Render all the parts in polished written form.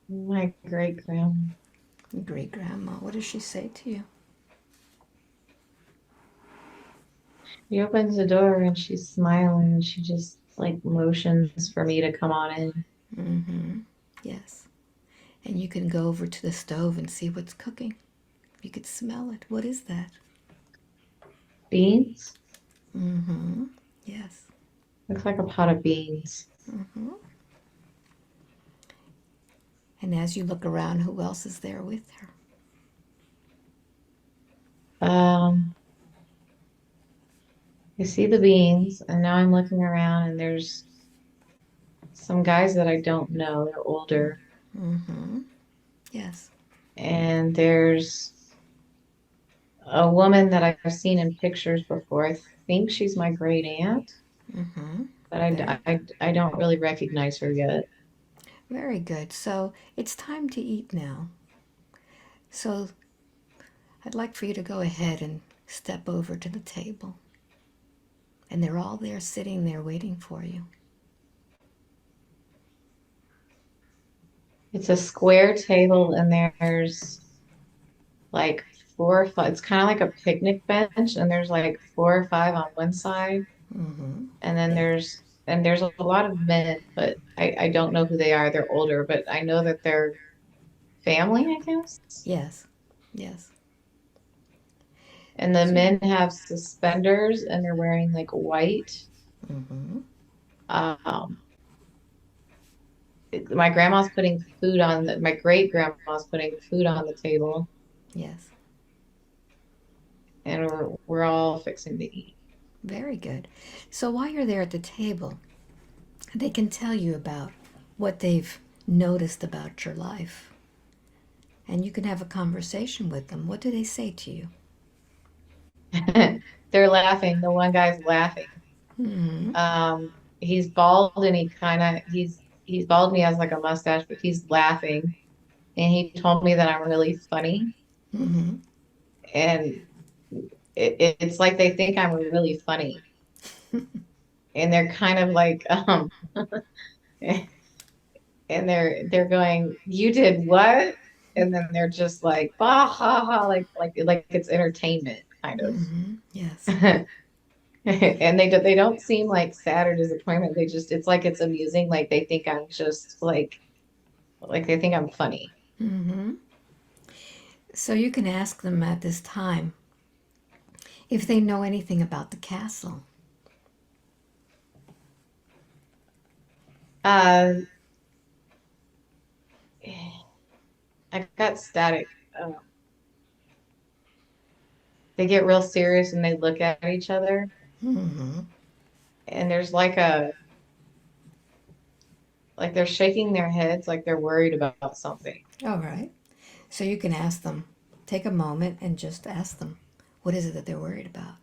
My great grandma. Great grandma. What does she say to you? She opens the door and she's smiling and she just like motions for me to come on in. Mm-hmm. Yes. And you can go over to the stove and see what's cooking. You could smell it. What is that? Beans? Mm-hmm. Yes. Looks like a pot of beans. Mm-hmm. And as you look around, who else is there with her? Um, I see the beans and now I'm looking around and there's some guys that I don't know. They're older. Mm-hmm. Yes. And there's a woman that I've seen in pictures before. I think she's my great aunt, Mm-hmm. but Very, I don't really recognize her yet. very good. So it's time to eat now. So I'd like for you to go ahead and step over to the table. And they're all there sitting there waiting for you. It's a square table and there's like four or five. It's kind of like a picnic bench and there's like four or five on one side. Mm-hmm. And then Yeah. there's a lot of men, but I don't know who they are. They're older, but I know that they're family, I guess. Yes. Yes. And the So, men have suspenders and they're wearing like white. mm-hmm. Um, my grandma's putting food on my great grandma's putting food on the table Yes. and we're all fixing to eat. Very good. So while you're there at the table, they can tell you about what they've noticed about your life. And you can have a conversation with them. What do they say to you? They're laughing. The one guy's laughing. Mm-hmm. He's bald and he's bald and he has like a mustache, but he's laughing. And he told me that I'm really funny. Mm-hmm. And it's like they think I'm really funny. And they're kind of like, and they're going, "You did what?" And then they're just like, "Bah ha ha," like it's entertainment kind of. Mm-hmm. Yes. And they don't seem like sad or disappointment. They just it's like it's amusing. Like they think I'm just like they think I'm funny. Mm-hmm. So you can ask them at this time if they know anything about the castle. Uh, I got static. They get real serious and they look at each other, Mm-hmm. and there's like they're shaking their heads, like they're worried about something. All right. So you can ask them, take a moment and just ask them, what is it that they're worried about?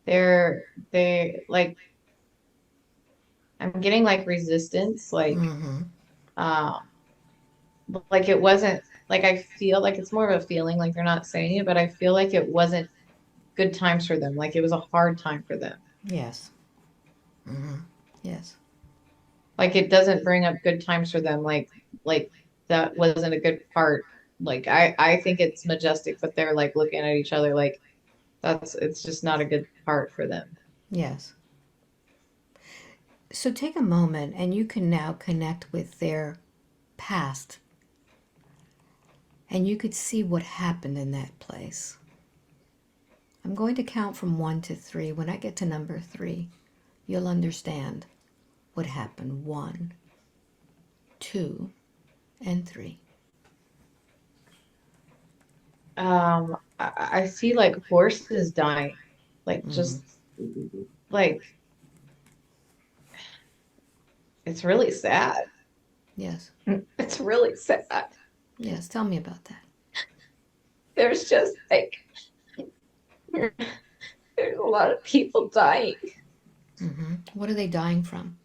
They like I'm getting like resistance, Mm-hmm. um, like it wasn't like I feel like it's more of a feeling, like they're not saying it, but I feel like it wasn't good times for them. Like it was a hard time for them. Yes. Mm-hmm. Yes. Like it doesn't bring up good times for them. Like that wasn't a good part. Like I think it's majestic, but they're like looking at each other like it's just not a good part for them. Yes. So take a moment and you can now connect with their past and you could see what happened in that place. I'm going to count from 1 to 3. When I get to number 3, you'll understand what happened. 1, 2, and 3. I see like horses dying, like Mm-hmm. just like it's really sad. Yes. It's really sad. Yes. Tell me about that. There's just like there's a lot of people dying. Mm-hmm. What are they dying from?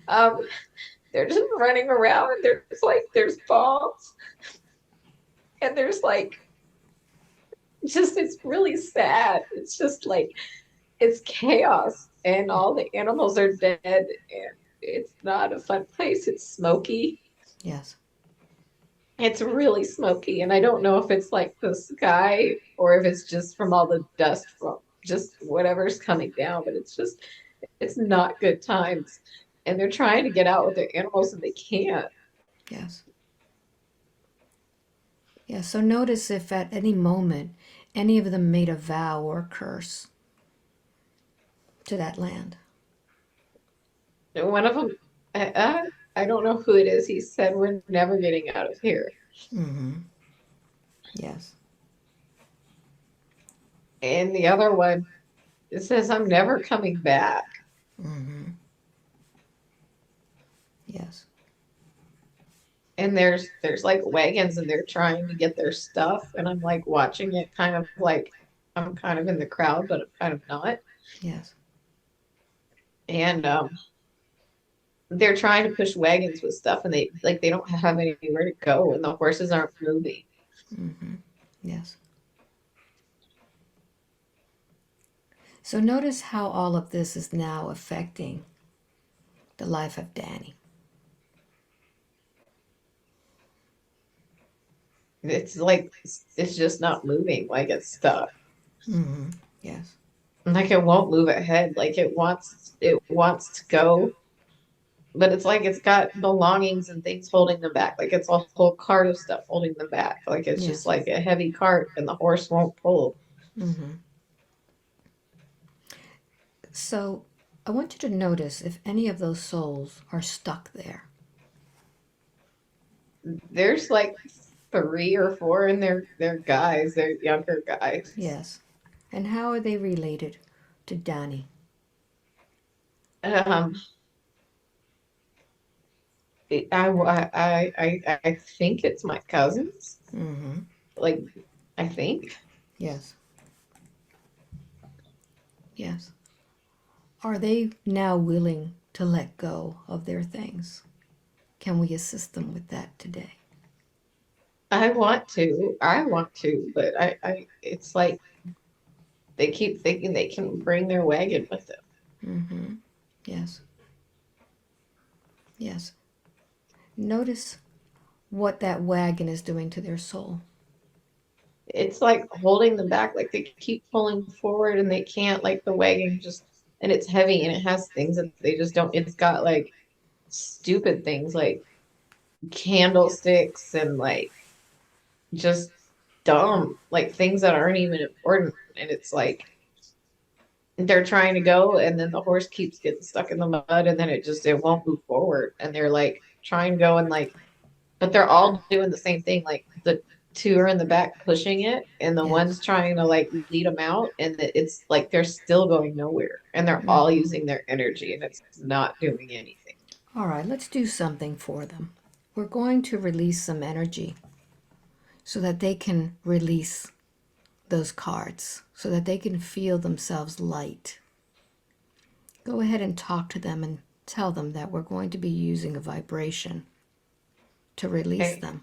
Um, they're just running around and there's bombs And there's like, just, it's really sad. It's just like, it's chaos and all the animals are dead and it's not a fun place. It's smoky. Yes. It's really smoky. And I don't know if it's like the sky or if it's just from all the dust from just whatever's coming down, but it's just, it's not good times. And they're trying to get out with their animals and they can't. Yes. Yeah, so notice if at any moment any of them made a vow or curse to that land. And one of them, I don't know who it is. He said, "We're never getting out of here." Mm-hmm. Yes. And the other one, it says, "I'm never coming back." Mm-hmm. Yes. And there's like wagons and they're trying to get their stuff. And I'm like watching it kind of like I'm kind of in the crowd, but I'm kind of not. Yes. And they're trying to push wagons with stuff and they don't have anywhere to go and the horses aren't moving. Mm-hmm. Yes. So notice how all of this is now affecting the life of Danny. It's like it's just not moving, like it's stuck. Mm-hmm. Yes. Like it won't move ahead. Like it wants to go, but it's like it's got belongings and things holding them back. Like it's a whole cart of stuff holding them back. Like it's just Yes. like a heavy cart and the horse won't pull. Mm-hmm. So I want you to notice if any of those souls are stuck there. There's like 3 or 4 and they're guys, they're younger guys. Yes. And how are they related to Danny? Um I think it's my cousins. Mm-hmm. Like I think. Yes. Yes. Are they now willing to let go of their things? Can we assist them with that today? I want to, but it's like they keep thinking they can bring their wagon with them. Mm-hmm. Yes. Yes. Notice what that wagon is doing to their soul. It's like holding them back, like they keep pulling forward and they can't, like the wagon just, and it's heavy and it has things that they just don't, it's got like stupid things like candlesticks and like just dumb, like things that aren't even important. And it's like they're trying to go and then the horse keeps getting stuck in the mud and then it won't move forward. And they're like trying to go and like, but they're all doing the same thing. Like the 2 are in the back pushing it, and the Yes. one's trying to like lead them out, and it's like they're still going nowhere, and they're all Mm-hmm. using their energy, and it's not doing anything. All right, let's do something for them. We're going to release some energy so that they can release those cards, so that they can feel themselves light. Go ahead and talk to them and tell them that we're going to be using a vibration to release Okay. them.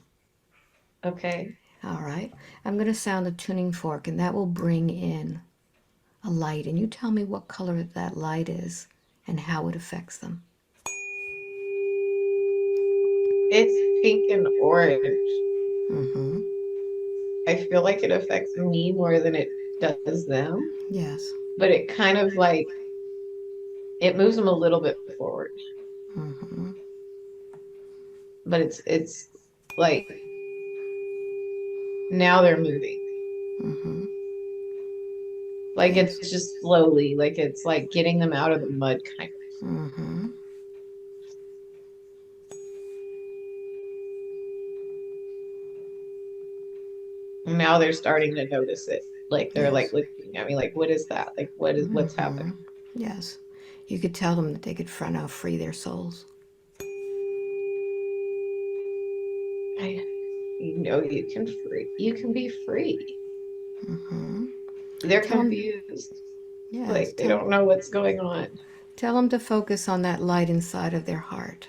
Okay. All right. I'm going to sound a tuning fork, and that will bring in a light. And you tell me what color that light is and how it affects them. It's pink and orange. Mm-hmm. I feel like it affects me more than it does them, Yes. but it kind of like it moves them a little bit forward, Mm-hmm. but it's like now they're moving. Mm-hmm. Like Yes. it's just slowly, like it's like getting them out of the mud kind of. Mm-hmm. And now they're starting to notice it. Like they're like Yes. looking at me like, what is that? Like what's Mm-hmm. happening? Yes. You could tell them that they could now free their souls. You can be free. Mm-hmm. They're Tell them, confused. yes, Like they don't know what's going on. tell them to focus on that light inside of their heart.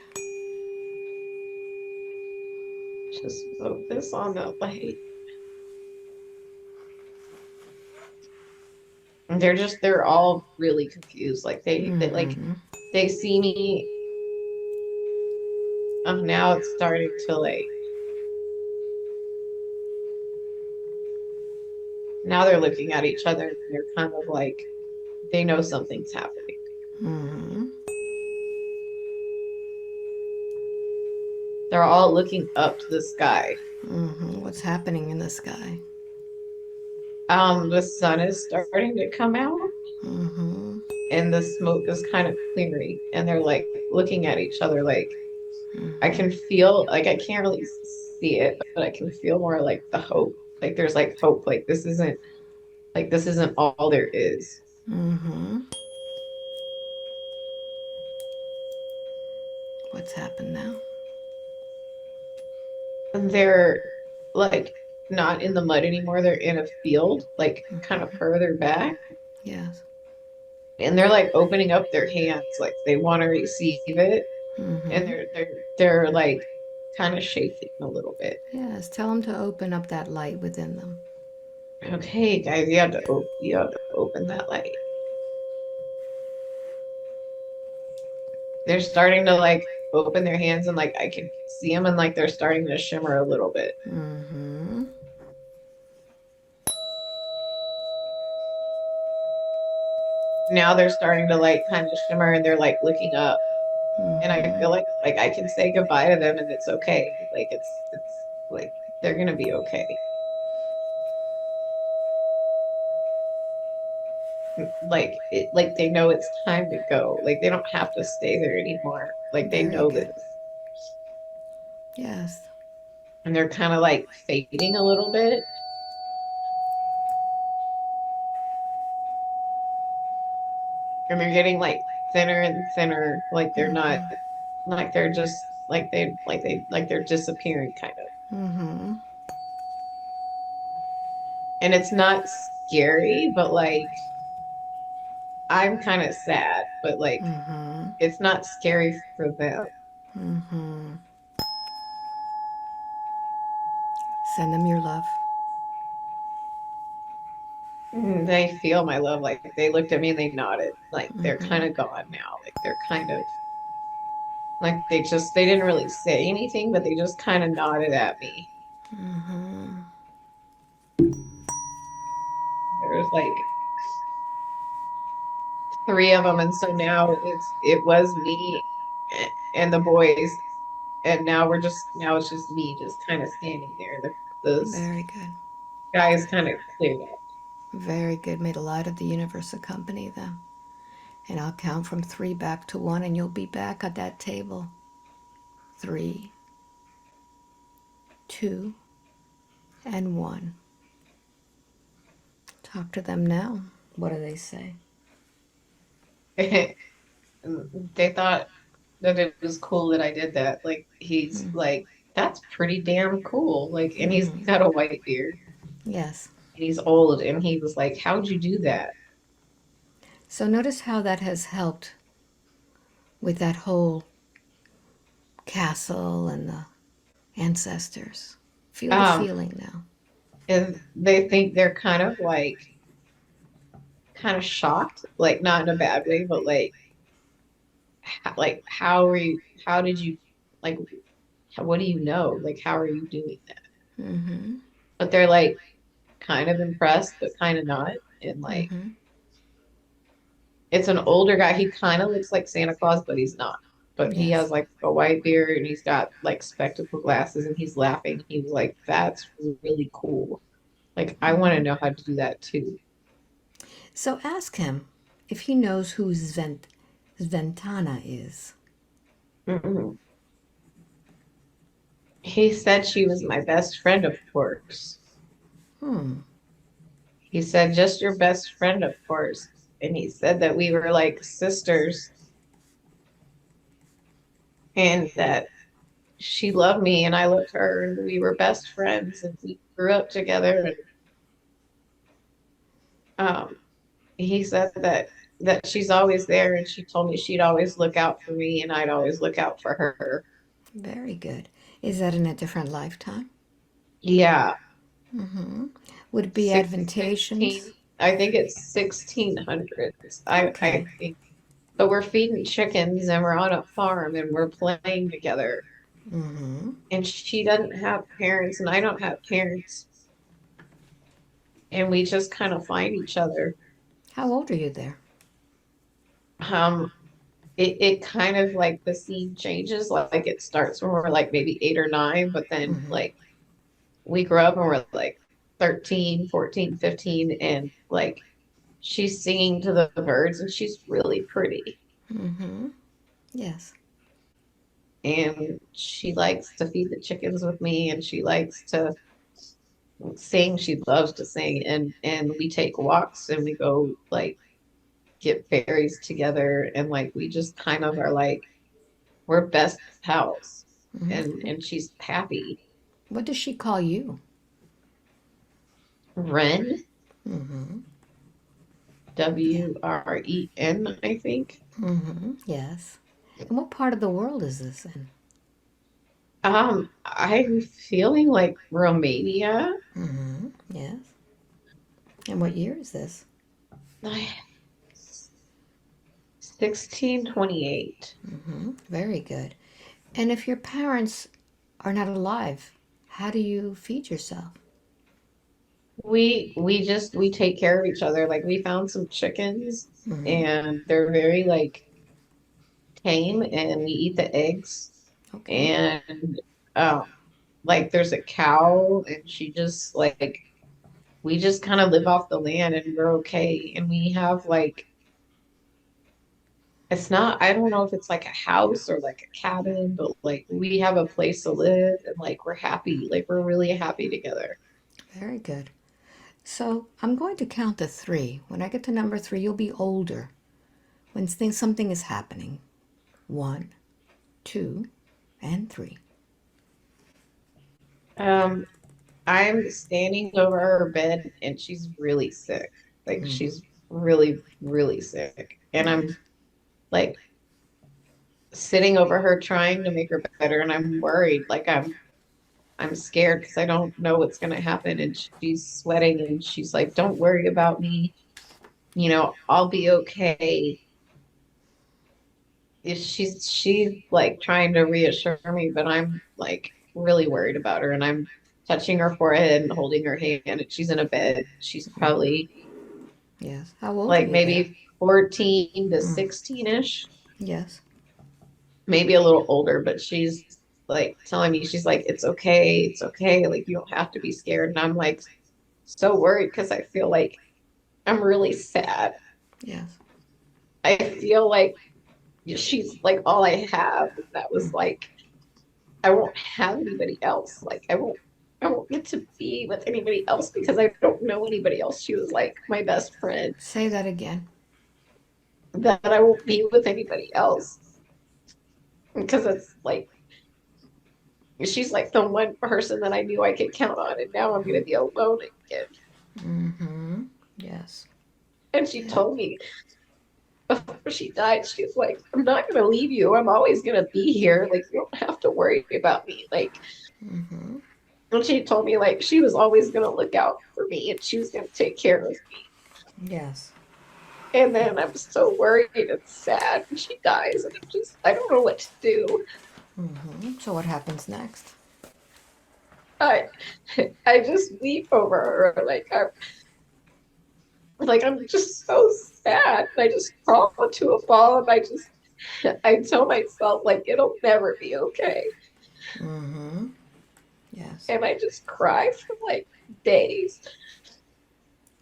Just focus on the light. they're all really confused. Like Mm-hmm. they see me. Now it's starting to like, now they're looking at each other and they're kind of like, they know something's happening. Mm-hmm. They're all looking up to the sky. Mm-hmm. What's happening in the sky? The sun is starting to come out Mm-hmm. and the smoke is kind of clearing, and they're like looking at each other like, I Mm-hmm. can feel, like, I can't really see it, but I can feel more like the hope. Like there's like hope. Like this isn't all there is. Mm-hmm. What's happened now? And they're like not in the mud anymore. They're in a field, like kind of further back. Yes. And they're like opening up their hands like they want to receive it. And Mm-hmm. they're like kind of shaking a little bit. Yes. Tell them to open up that light within them. Okay, guys, you have to open that light. They're starting to like open their hands and like I can see them and like they're starting to shimmer a little bit. Mm-hmm. Now they're starting to like kind of shimmer and they're like looking up. And I Mm-hmm. feel like I can say goodbye to them and it's okay. Like it's like they're gonna be okay. Like they know it's time to go. Like they don't have to stay there anymore. Like they Very know good. this. Yes. And they're kind of like fading a little bit. And they're getting like thinner and thinner. Like they're not Mm-hmm. like they're just like they're disappearing kind of. Mm-hmm. And it's not scary, but like I'm kind of sad, but like Mm-hmm. it's not scary for them. Mm-hmm. Send them your love. They feel my love. Like they looked at me and they nodded. Like they're Mm-hmm. kind of gone now. Like they're kind of like they didn't really say anything, but they just kind of nodded at me. Mm-hmm. There was like three of them, and so now it was me and the boys, and now it's just me, just kind of standing there. The Very good. sky is kind of cleared up. Very good. May the light of the universe accompany them. And I'll count from 3 back to 1, and you'll be back at that table. 3, 2, and 1. Talk to them now. What do they say? They thought that it was cool that I did that. Like he's like, that's pretty damn cool. Like, and he's Mm-hmm. got a white beard Yes. and he's old, and he was like, how'd you do that? So notice how that has helped with that whole castle and the ancestors. Feel the Um, feeling now. and they think they're kind of shocked, like not in a bad way, but like how are you? How did you like? What do you know? Like how are you doing that? Mm-hmm. But they're like kind of impressed, but kind of not. And like Mm-hmm. it's an older guy. He kind of looks like Santa Claus, but he's not. But he has Yes. like a white beard and he's got like spectacle glasses and he's laughing. He was like, "That's really cool. Like I want to Mm-hmm. know how to do that too." So ask him if he knows who Sventana is. Mhm. He said she was my best friend, of course. Hmm. He said, just your best friend, of course. And he said that we were like sisters and that she loved me and I loved her and we were best friends and we grew up together. And he said that she's always there and she told me she'd always look out for me and I'd always look out for her. Very good. Is that in a different lifetime? Yeah. Mm-hmm. Would it be 16. advantageous? I think it's 1600s. I Okay. think. But we're feeding chickens and we're on a farm and we're playing together. Mm-hmm. And she doesn't have parents and I don't have parents. And we just kind of find each other. How old are you there? Um, it kind of like the scene changes. Like it starts when we're like maybe 8 or 9, but then Mm-hmm. like we grow up and we're like 13, 14, 15, and like she's singing to the birds and she's really pretty. Mm-hmm. Yes. And she likes to feed the chickens with me and she likes to sing. She loves to sing and we take walks and we go like get berries together and like we just kind of are like we're best pals Mm-hmm. and she's happy. What does she call you? Ren, Mm-hmm. Yeah. Wren, I think. Mm-hmm. Yes. And what part of the world is this in? I'm feeling like Romania. Mm-hmm. Yes. And what year is this? 1628. Mm-hmm. Very good. And if your parents are not alive, how do you feed yourself? We take care of each other. Like we found some chickens Mm-hmm. and they're very like tame and we eat the eggs Okay. and um like there's a cow and she just like we just kind of live off the land and we're okay. And we have like it's not I don't know if it's like a house or like a cabin, but like we have a place to live and like we're happy. Like we're really happy together. Very good. So I'm going to count to three. When I get to number three, you'll be older. When something is happening. One, two, and three. Um I'm standing over her bed and she's really sick. Like Mm, she's really, really sick. And I'm yes. like sitting over her trying to make her better and I'm worried. Like I'm scared because I don't know what's gonna happen. And she's sweating and she's like, don't worry about me. I'll be okay. She's like trying to reassure me, but I'm like really worried about her and I'm touching her forehead and holding her hand and she's in a bed. She's probably Yes. How old are like you there? maybe 14 to Mm, 16-ish, yes. maybe a little older, but she's like telling me, she's like, it's okay. Like, you don't have to be scared. And I'm like so worried because I feel like I'm really sad. Yes. I feel like she's like all I have. And that was Mm. like, I won't have anybody else. Like, I won't get to be with anybody else because I don't know anybody else. She was like my best friend, Say that again. that I won't be with anybody else because it's like she's like the one person that I knew I could count on, and now I'm going to be alone again. Mm-hmm. Yes. And she Yeah. told me before she died, she's like, I'm not going to leave you. I'm always going to be here. Like, you don't have to worry about me. Like, Mm-hmm. and she told me, like, she was always going to look out for me and she was going to take care of me. Yes. And then I'm so worried and sad when she dies. And I don't know what to do. Mm-hmm. So what happens next? I, I just weep over her. I'm just so sad. And I just crawl into a ball and I tell myself like it'll never be okay. Mm-hmm. Yes. And I just cry for like days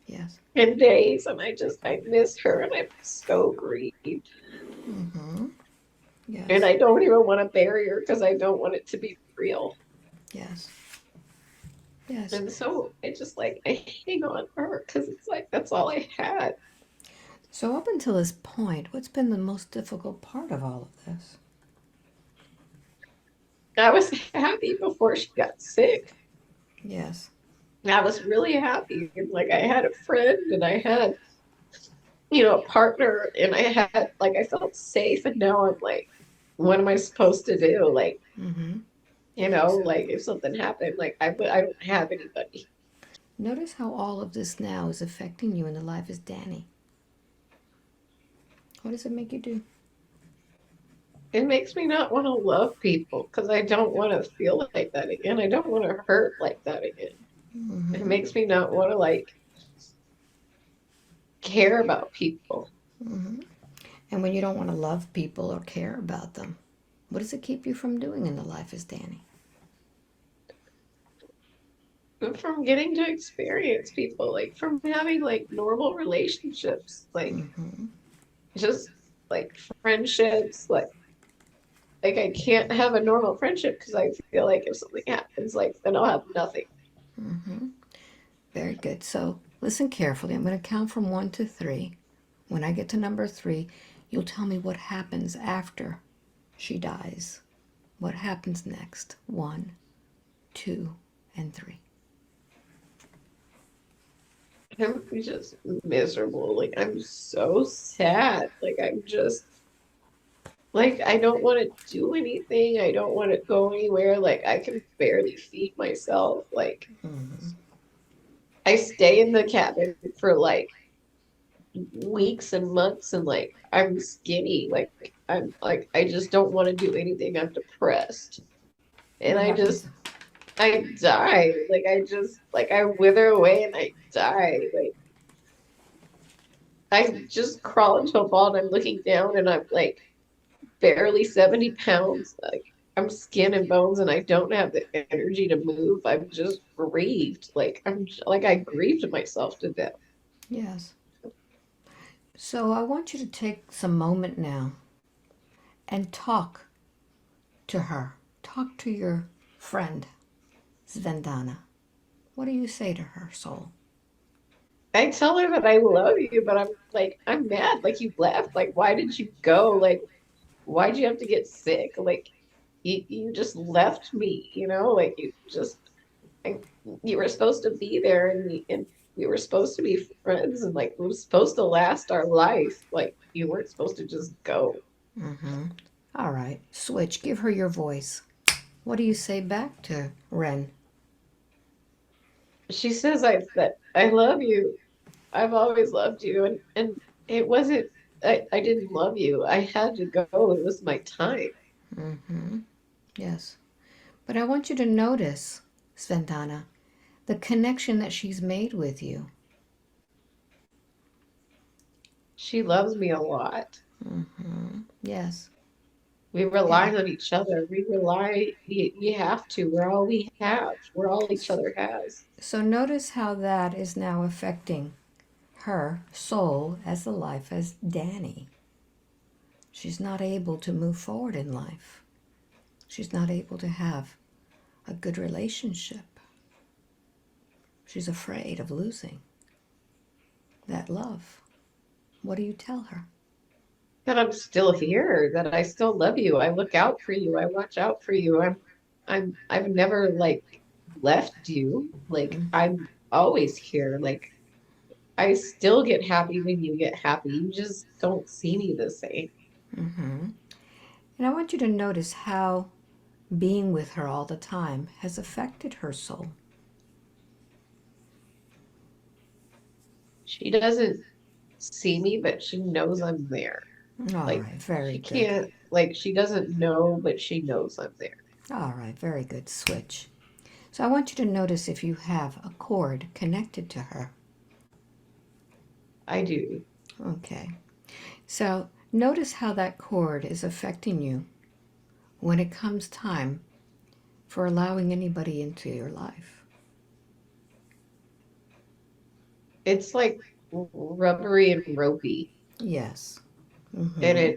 Yes. and days and I miss her and I'm so grieved. Mm-hmm. And Yes. I don't even want to bury her because I don't want it to be real. Yes. Yes. And so I just like I hang on to her because it's like that's all I had. So up until this point, what's been the most difficult part of all of this? I was happy before she got sick. Yes. I was really happy. And like I had a friend and I had a partner and I had like I felt safe and now I'm like, what am I supposed to do? Like, Mm-hmm. like if something happened, like I don't have anybody. Notice how all of this now is affecting you in the life as Danny. What does it make you do? It makes me not want to love people because I don't want to feel like that again. I don't want to hurt like that again. It Mm-hmm. makes me not want to like care about people. Mm-hmm. And when you don't want to love people or care about them, what does it keep you from doing in the life as Danny? From getting to experience people, like from having like normal relationships, like Mm-hmm. just like friendships, like I can't have a normal friendship because I feel like if something happens, like then I'll have nothing. Mm-hmm. Very good. So listen carefully. I'm going to count from 1 to 3. When I get to number 3, you'll tell me what happens after she dies. What happens next? 1, 2, and 3. I'm just miserable. Like I'm so sad. Like I'm just like I don't want to do anything. I don't want to go anywhere. Like I can barely feed myself. Like Mm-hmm. I stay in the cabin for like weeks and months and like I'm skinny. Like I'm like I just don't want to do anything. I'm depressed. And What happens? I die. Like I just like I wither away and I die. Like I just crawl into a ball and I'm looking down and I'm like barely 70 pounds. Like I'm skin and bones and I don't have the energy to move. I'm just grieved. Like like I grieved myself to death. Yes. So I want you to take some moment now and talk to her. Talk to your friend, Svendana. What do you say to her, soul? I tell her that I love you, but I'm like I'm mad. Like you left. Like why did you go? Like why'd you have to get sick? Like you just left me, you know? Like you just I, you were supposed to be there and we were supposed to be friends and like it was supposed to last our life. Like you weren't supposed to just go. Mm-hmm. All right. Switch. Give her your voice. What do you say back to Ren? She says that I love you. I've always loved you and it wasn't I didn't love you. I had to go. It was my time. Mm-hmm. Yes. But I want you to notice, Svendana, the connection that she's made with you. She loves me a lot. Mm-hmm. Yes. We Yeah. rely on each other. We have to. We're all we have. We're all each other has. So notice how that is now affecting her soul as the life as Danny. She's not able to move forward in life. She's not able to have a good relationship. She's afraid of losing that love. What do you tell her? That I'm still here, that I still love you. I look out for you. I watch out for you. I've never like left you. Like I'm always here. Like I still get happy when you get happy. You just don't see me the same. Mm-hmm. And I want you to notice how being with her all the time has affected her soul. She doesn't see me, but she knows I'm there. All Like right, very she good. can't, like she doesn't know, but she knows I'm there. All right, very good. Switch. So I want you to notice if you have a cord connected to her. I do. Okay. So notice how that cord is affecting you when it comes time for allowing anybody into your life. It's like rubbery and ropey, Yes. and Mm-hmm.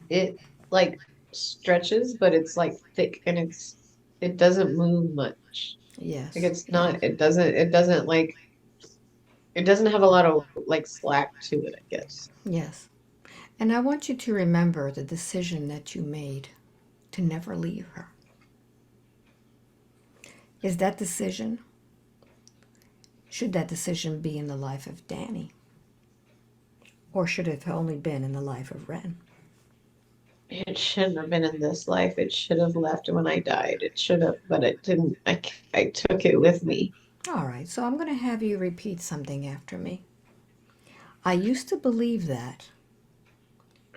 it like stretches, but it's like thick and it doesn't move much. Like Yes. it's Yes. not, it doesn't like it doesn't have a lot of like slack to it, I guess. Yes. And I want you to remember the decision that you made to never leave her. Is that decision, should that decision be in the life of Danny? Or should it have only been in the life of Ren? It shouldn't have been in this life. It should have left when I died. It should have, but it didn't. I took it with me. All right, so I'm going to have you repeat something after me. I used to believe that,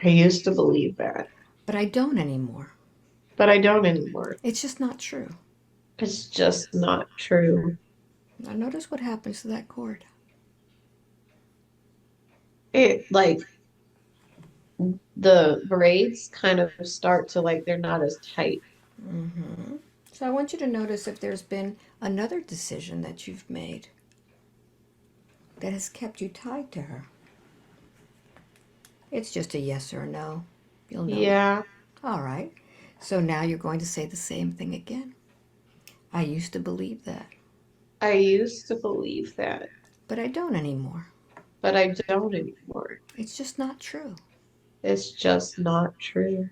I used to believe that, but I don't anymore. but I don't anymore. It's just not true. It's just not true. Now notice what happens to that cord. It like the braids kind of start to like they're not as tight. Mm-hmm. So I want you to notice if there's been another decision that you've made that has kept you tied to her. It's just a yes or a no. You'll know. Yeah, All right. So now you're going to say the same thing again. I used to believe that, I used to believe that, but I don't anymore. but I don't anymore. It's just not true. It's just not true.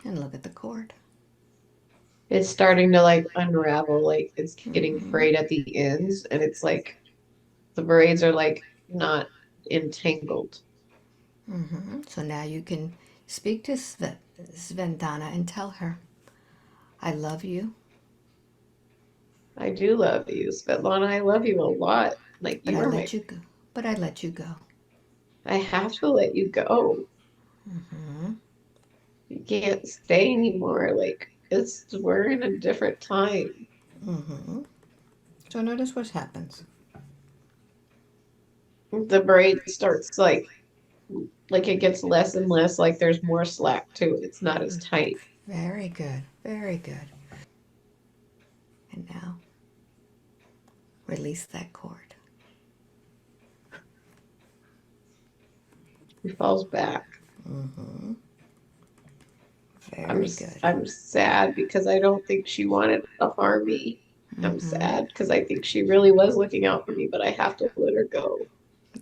And look at the cord. It's starting to like unravel, like it's getting Mm-hmm. frayed at the ends, and it's like the braids are like not entangled. Mm-hmm. So now you can speak to Svendana and tell her, I love you, I do love you, Svetlana. I love you a lot. Like but you I are my, let you go. But I let you go. I have to let you go. Mm-hmm. You can't stay anymore. Like we're in a different time. Mm-hmm. So notice what happens. The braid starts like it gets less and less, like there's more slack to it. It's not as tight. Very good. Very good. And now release that cord. It falls back. Mm-hmm. I'm Very good. I'm sad because I don't think she wanted to harm me. I'm Mm-hmm. sad because I think she really was looking out for me, but I have to let her go.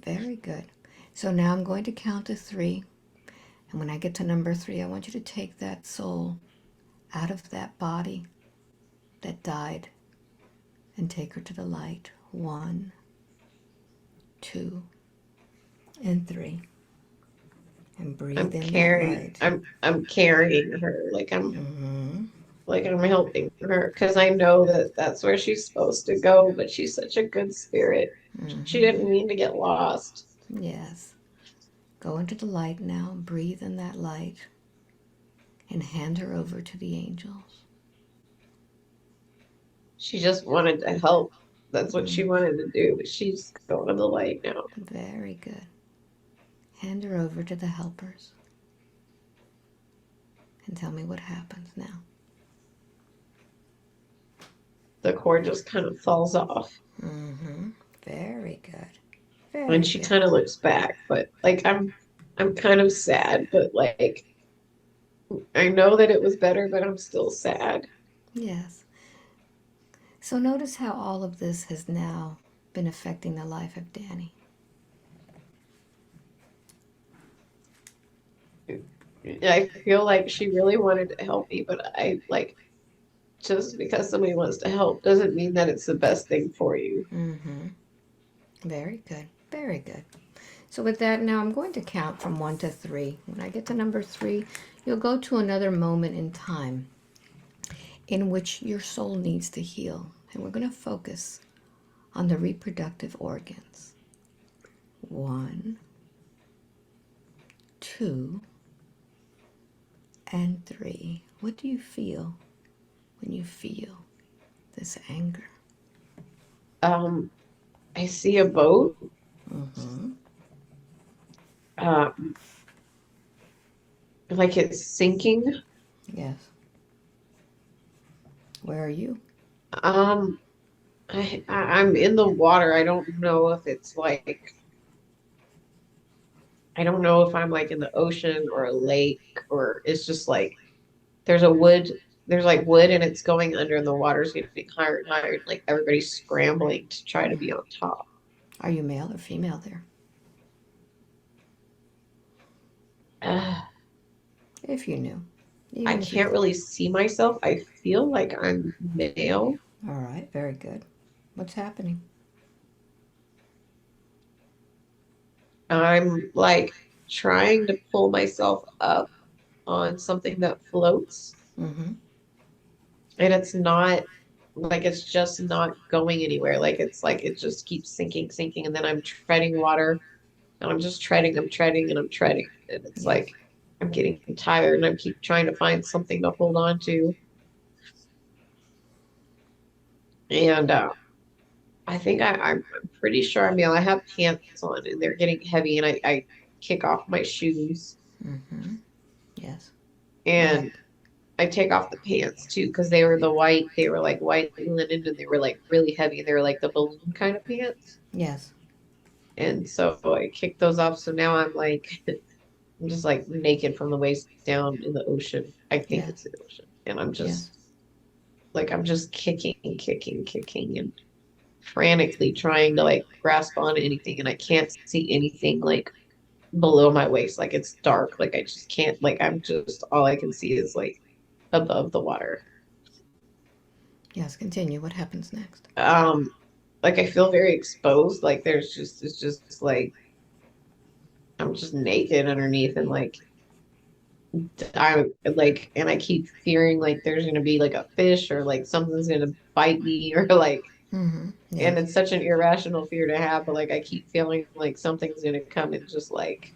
Very good. So now I'm going to count to three. And when I get to number three, I want you to take that soul out of that body that died and take her to the light. 1, 2, and 3. And breathe in that light. I'm carrying her Mm-hmm. like I'm helping her because I know that that's where she's supposed to go, but she's such a good spirit. She Mm-hmm. didn't mean to get lost. Yes. Go into the light now. Breathe in that light and hand her over to the angels. She just wanted to help. That's what she Mm, wanted to do, but she's going to the light now. very good. Hand her over to the helpers and tell me what happens now. The cord just kind of falls off. Mm-hmm. Very good. And Very she good. kind of looks back, but like I'm kind of sad, but like I know that it was better, but I'm still sad. Yes. So notice how all of this has now been affecting the life of Danny. I feel like she really wanted to help me, but I like just because somebody wants to help doesn't mean that it's the best thing for you. Mm-hmm. Very good. Very good. So with that, now I'm going to count from 1 to 3. When I get to number 3, you'll go to another moment in time in which your soul needs to heal. And we're going to focus on the reproductive organs. 1, 2, and 3. What do you feel when you feel this anger? Um, I see a boat. Mm-hmm. Um, like it's sinking. Yes. Where are you? Um, I'm in the water. I don't know if it's like I don't know if I'm like in the ocean or a lake or it's just like there's a wood there's like wood and it's going under and the water's getting higher and higher. Like everybody's scrambling to try to be on top. Are you male or female there? Uh, If you knew. I Even if you can't did. really see myself. I feel like I'm male. All right. Very good. What's happening? I'm like trying to pull myself up on something that floats Mm-hmm. and it's not like it's just not going anywhere. Like it just keeps sinking, and then I'm treading water and I'm just treading, I'm treading, and I'm treading. And it's Yes. like I'm getting tired and I keep trying to find something to hold on to. And I think I'm pretty sure. I mean, I have pants on and they're getting heavy, and I kick off my shoes Mm-hmm. Yes. What and happened? I take off the pants too because they were like white linen and they were like really heavy. They were like the balloon kind of pants. Yes. And so I kicked those off. So now I'm like, I'm just like naked from the waist down in the ocean. I think Yes. it's the ocean. And I'm Yes. just like, I'm just kicking and frantically trying to like grasp onto anything. And I can't see anything like below my waist. Like it's dark. Like I just can't, like, I'm just, all I can see is like above the water. Yes. Continue. What happens next? Um, like I feel very exposed. Like there's just, it's just like, I'm just naked underneath and like, I like, and I keep fearing like there's gonna be like a fish or like something's gonna bite me or like, Mm-hmm. and Yes. it's such an irrational fear to have, but like I keep feeling like something's gonna come and just like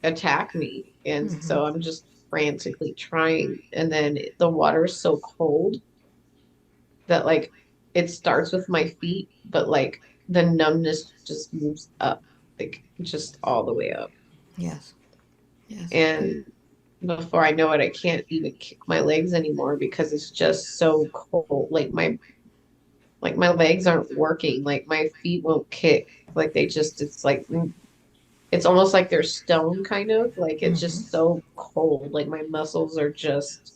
attack me. And Mm-hmm. so I'm just frantically trying. And then the water is so cold that like it starts with my feet, but like the numbness just moves up, like just all the way up. Yes. Yes. And before I know it, I can't even kick my legs anymore because it's just so cold. Like my legs aren't working. Like my feet won't kick. Like they just it's like it's almost like they're stone kind of. Like it's Mm-hmm. just so cold. Like my muscles are just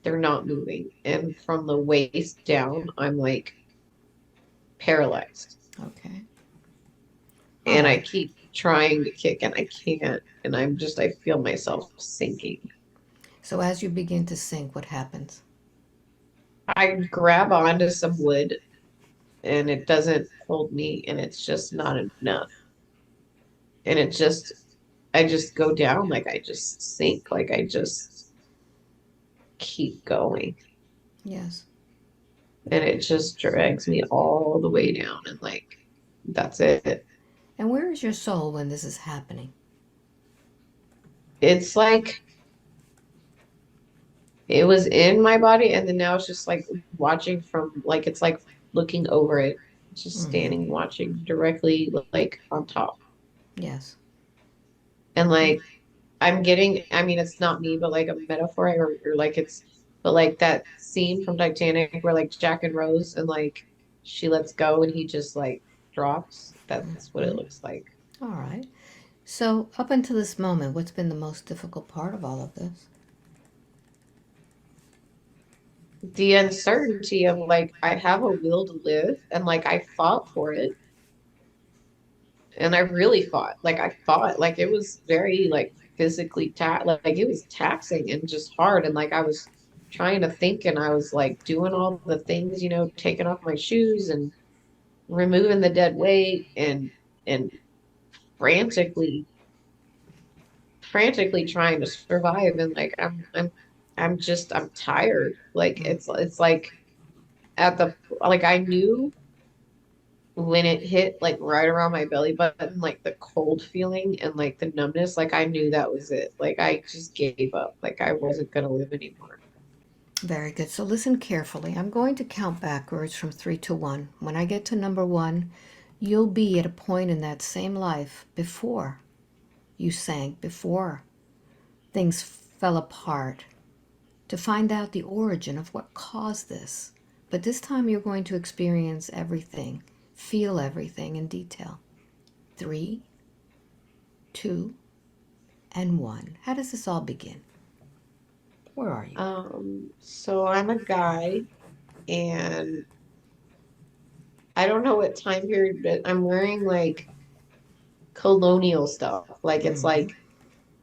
they're not moving. And from the waist down, I'm like paralyzed. Okay. All And I right. keep trying to kick and I can't. And I feel myself sinking. So as you begin to sink, what happens? I grab onto some wood and it doesn't hold me and it's just not enough. And I just go down, like I just sink, like I just keep going. Yes. And it just drags me all the way down and like that's it. And where is your soul when this is happening? It's like it was in my body and then now it's just like watching from like it's like looking over it. It's just Mm-hmm. standing watching directly like on top. Yes. And like I'm getting, I mean, it's not me, but like a metaphor or like it's, but like that scene from Titanic where like Jack and Rose and like she lets go and he just like drops. That's what it Mm-hmm. looks like. All right. So up until this moment, what's been the most difficult part of all of this? The uncertainty of like, I have a will to live and like I fought for it and I really fought. Like I fought, like it was very like physically like it was taxing and just hard. And like I was trying to think and I was like doing all the things, you know, taking off my shoes and removing the dead weight and frantically frantically trying to survive and like I'm tired like it's like at the like I knew when it hit like right around my belly button like the cold feeling and like the numbness like I knew that was it like I just gave up like I wasn't gonna live anymore. Very good. So listen carefully. I'm going to count backwards from 3 to 1. When I get to number 1, you'll be at a point in that same life before you sank, before things fell apart, to find out the origin of what caused this. But this time you're going to experience everything, feel everything in detail. 3, 2, and 1. How does this all begin? Where are you? So I'm a guy and I don't know what time period but I'm wearing like colonial stuff like it's Mm-hmm. like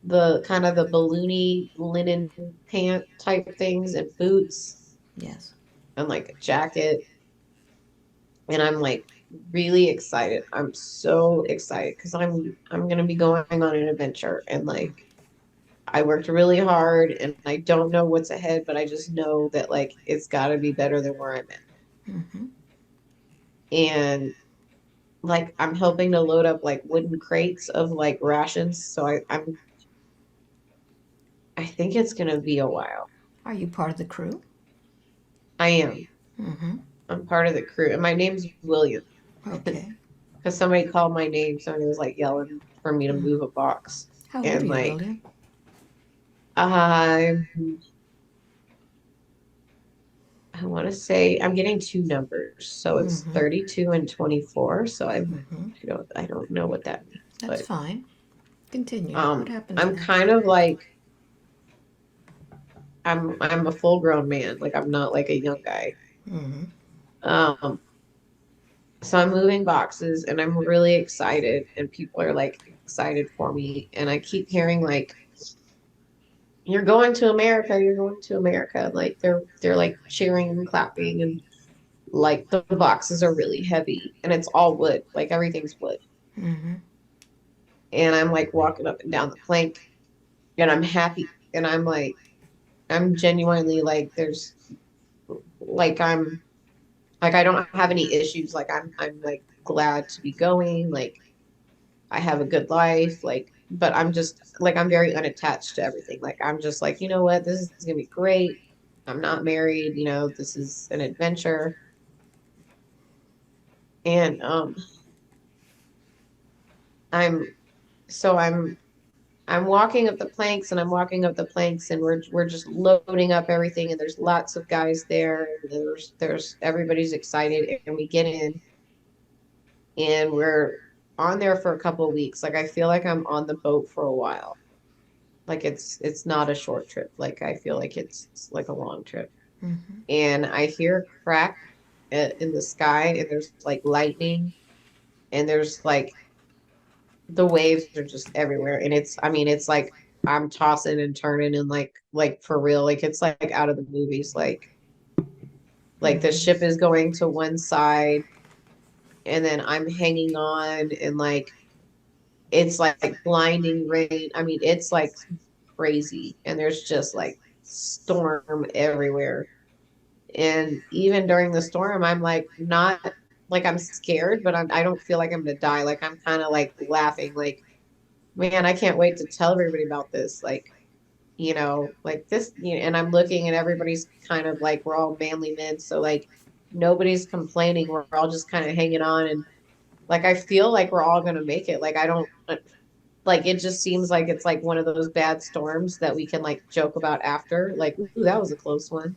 the kind of the balloony linen pant type things and boots Yes. and like a jacket. And I'm like really excited. I'm so excited because I'm gonna be going on an adventure and like I worked really hard and I don't know what's ahead, but I just know that like it's got to be better than where I'm at. Mm-hmm. And like I'm helping to load up like wooden crates of like rations. So I think it's gonna be a while. Are you part of the crew? I am. Mm-hmm. I'm part of the crew, and my name's William Okay. because somebody called my name. Somebody was like yelling for me to Mm. move a box, How old are and you, like William? I I want to say I'm getting two numbers, so it's Mm-hmm. 32 and 24. So Mm-hmm. I don't know what that means, That's but fine. Continue. What happens I'm next? kind of like I'm a full grown man. Like I'm not like a young guy. Mm-hmm. Um, so I'm moving boxes and I'm really excited and people are like excited for me and I keep hearing like you're going to America, you're going to America. Like they're like cheering and clapping and like the boxes are really heavy and it's all wood. Like everything's wood. Mm-hmm. And I'm like walking up and down the plank and I'm happy and I'm like I'm genuinely like there's like I don't have any issues. Like I'm like glad to be going. Like I have a good life. Like, but I'm just like I'm very unattached to everything. Like I'm just like, you know what, this is gonna be great. I'm not married, you know, this is an adventure. And I'm so I'm walking up the planks and I'm walking up the planks and we're just loading up everything and there's lots of guys there and there's everybody's excited and we get in and we're on there for a couple of weeks. Like I feel like I'm on the boat for a while. Like it's not a short trip. Like I feel like it's like a long trip. Mm-hmm. And I hear a crack in the sky and there's like lightning and there's like the waves are just everywhere and it's I mean it's like I'm tossing and turning and like for real like it's like out of the movies like the Mm-hmm. ship is going to one side and then I'm hanging on and like it's like blinding rain. I mean, it's like crazy. And there's just like storm everywhere. And even during the storm, I'm like not like I'm scared, but I don't feel like I'm gonna die. Like I'm kind of like laughing, like, man, I can't wait to tell everybody about this. Like, you know, like this, you know, and I'm looking and everybody's kind of like we're all manly men. So like nobody's complaining. We're all just kind of hanging on and like I feel like we're all gonna make it. Like I don't like it just seems like it's like one of those bad storms that we can like joke about after. Like, ooh, that was a close one,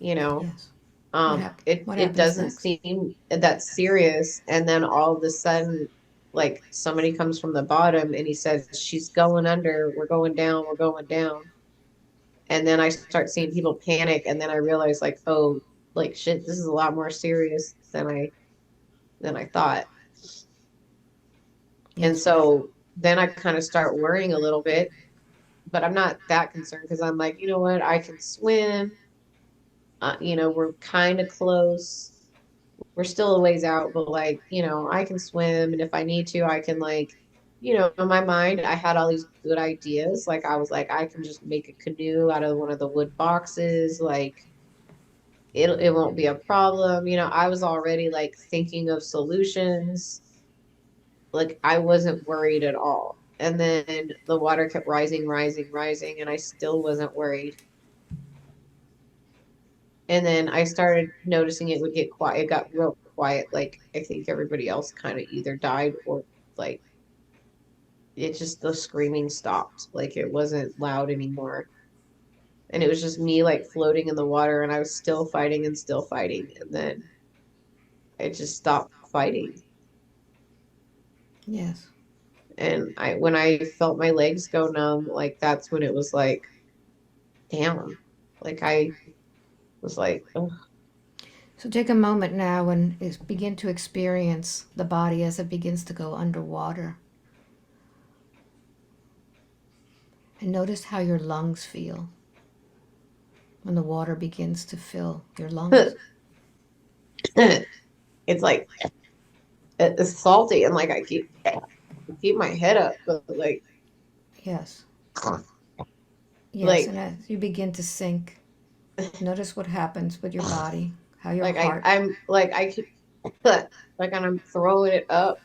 you know. Yes. What hap- What It happens doesn't next? seem that serious, and then all of a sudden, like somebody comes from the bottom and he says, "She's going under. We're going down. We're going down." And then I start seeing people panic, and then I realize like, oh, like shit, this is a lot more serious than I thought. And Yes. What? so then I kind of start worrying a little bit, but I'm not that concerned because I'm like, you know what, I can swim. You know, we're kind of close. We're still a ways out, but like, you know, I can swim, and if I need to, I can like, you know, in my mind, I had all these good ideas. Like I was like, I can just make a canoe out of one of the wood boxes. Like it won't be a problem. You know, I was already like thinking of solutions. Like I wasn't worried at all. And then the water kept rising, rising, rising, and I still wasn't worried. And then I started noticing it would get quiet. It got real quiet. Like I think everybody else kind of either died or like it just the screaming stopped. Like it wasn't loud anymore. And it was just me like floating in the water and I was still fighting and still fighting. And then it just stopped fighting. Yes. And I when I felt my legs go numb, like that's when it was like, damn. Like I was like, oh, So take a moment now and begin to experience the body as it begins to go underwater. And notice how your lungs feel when the water begins to fill your lungs. it's like it's salty and like I keep my head up, but like Yes. Yes, like and as you begin to sink, notice what happens with your body, how your like heart. I'm like I could like and I'm throwing it up,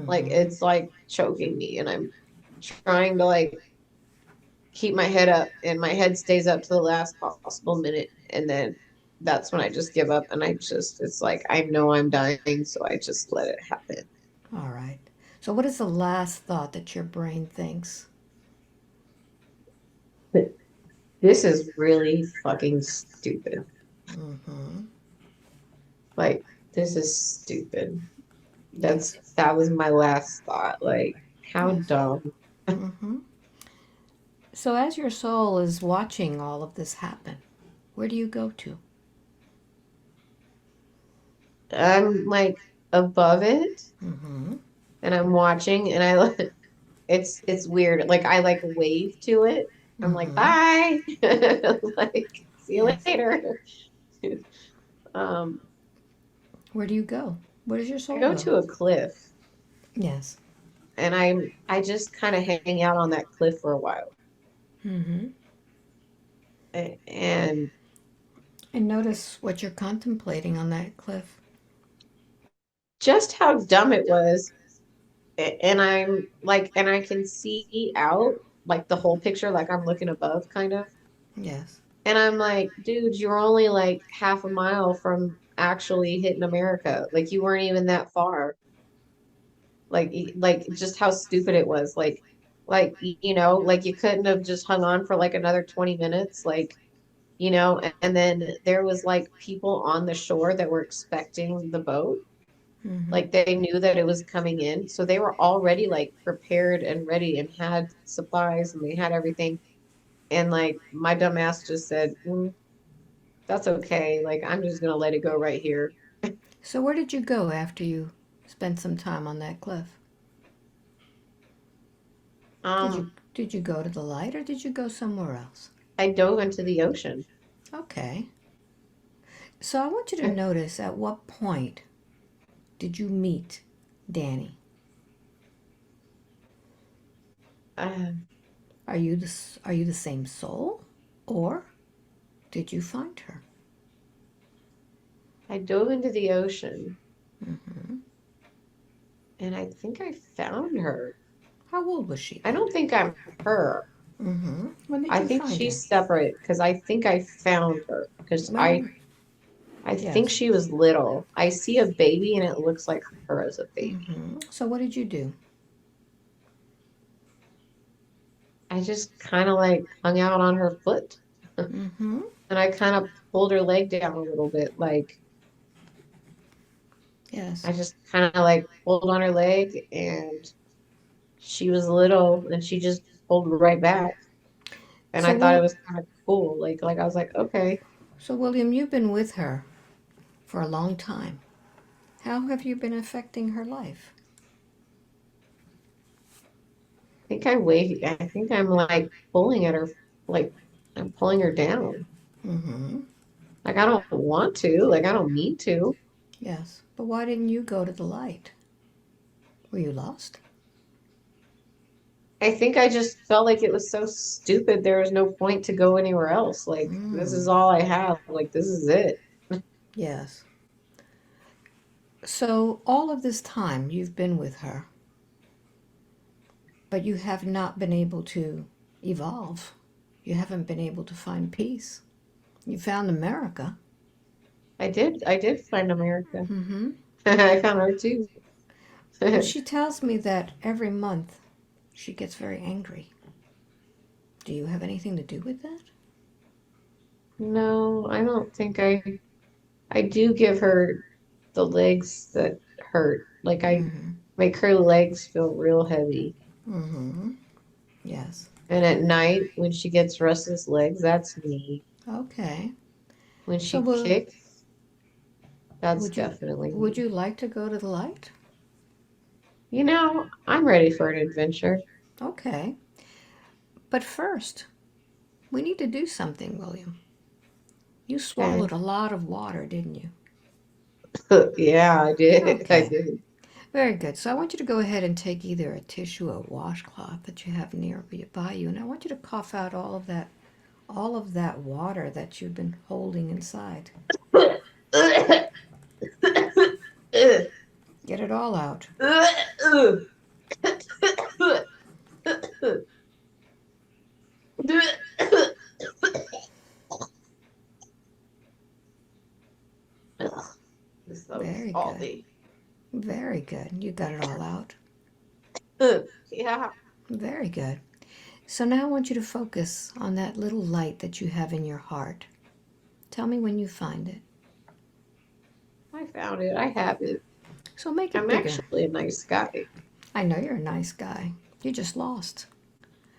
like Mm-hmm. it's like choking me, and I'm trying to like keep my head up, and my head stays up to the last possible minute, and then that's when I just give up, and I just it's like I know I'm dying, so I just let it happen. All right. So, what is the last thought that your brain thinks? But this is really fucking stupid. Mm-hmm. Like this is stupid. Yes. That was my last thought. Like how Yes. dumb. Mm-hmm. So, as your soul is watching all of this happen, where do you go to? I'm like above it, Mm-hmm. and I'm watching, and I it's weird. Like I like wave to it. I'm like Mm-hmm. bye. Like see you Yes. later. Um, Where do you go? Where does your I soul go go? to a cliff, Yes. and I just kind of hang out on that cliff for a while. Mm-hmm. And And notice what you're contemplating on that cliff. just how dumb it was. And I'm like, and I can see out like the whole picture, like I'm looking above kind of. Yes. And I'm like, dude, you're only like half a mile from actually hitting America. Like you weren't even that far. Like just how stupid it was. You know, like you couldn't have just hung on for like another 20 minutes. Like, you know, and then there was like people on the shore that were expecting the boat. Mm-hmm. Like they knew that it was coming in. So they were already like prepared and ready and had supplies, and they had everything. And like my dumb ass just said, that's okay. Like I'm just gonna let it go right here. So, where did you go after you spent some time on that cliff? Did you Um, did you go to the light or did you go somewhere else? I dove into the ocean. Okay. So, I want you to notice at what point did you meet Danny? Uh, Are you the same soul, or did you find her? I dove into the ocean, Mm-hmm. and I think I found her. How old was she I then? don't think I'm her. Mm-hmm. When did I you think find her? she's separate because I think I found her because Well, I think yes. she was little. I see a baby and it looks like her as a baby. Mm-hmm. So, what did you do? I just kind of like hung out on her foot, and Mm-hmm. I kind of pulled her leg down a little bit. Like Yes. I just kind of like pulled on her leg, and she was little and she just pulled right back. And So, I thought it Will, was kind of cool. Like I was like, okay. so William, you've been with her for a long time. How have you been affecting her life? I think I'm like pulling at her, like I'm pulling her down. Mm-hmm. Like I don't want to, like I don't mean to. Yes. But why didn't you go to the light? Were you lost? I think I just felt like it was so stupid. There was no point to go anywhere else. Like this is Mm. all I have. Like this is it. Yes. So, all of this time you've been with her, but you have not been able to evolve. You haven't been able to find peace. You found America. I did find America. Mm-hmm. I found her too. But she tells me that every month she gets very angry. Do you have anything to do with that? No, I don't think I do give her the legs that hurt. Like I Mm-hmm. make her legs feel real heavy. Mm-hmm. Yes. And at night when she gets restless legs, that's me. Okay. When So, she kicks, that's would you definitely would me. you like to go to the light? You know, I'm ready for an adventure. Okay. But first, we need to do something, William. You Okay. swallowed a lot of water, didn't you? Yeah, I did. I Okay. did. Very good. So I want you to go ahead and take either a tissue or a washcloth that you have by you, and I want you to cough out all of that water that you've been holding inside. Get it all out. This so Very good. salty. Very good. You got it all out. Yeah. Very good. So now I want you to focus on that little light that you have in your heart. Tell me when you find it. I found it. I have it. So make it I'm bigger. actually a nice guy. I know you're a nice guy. You just lost.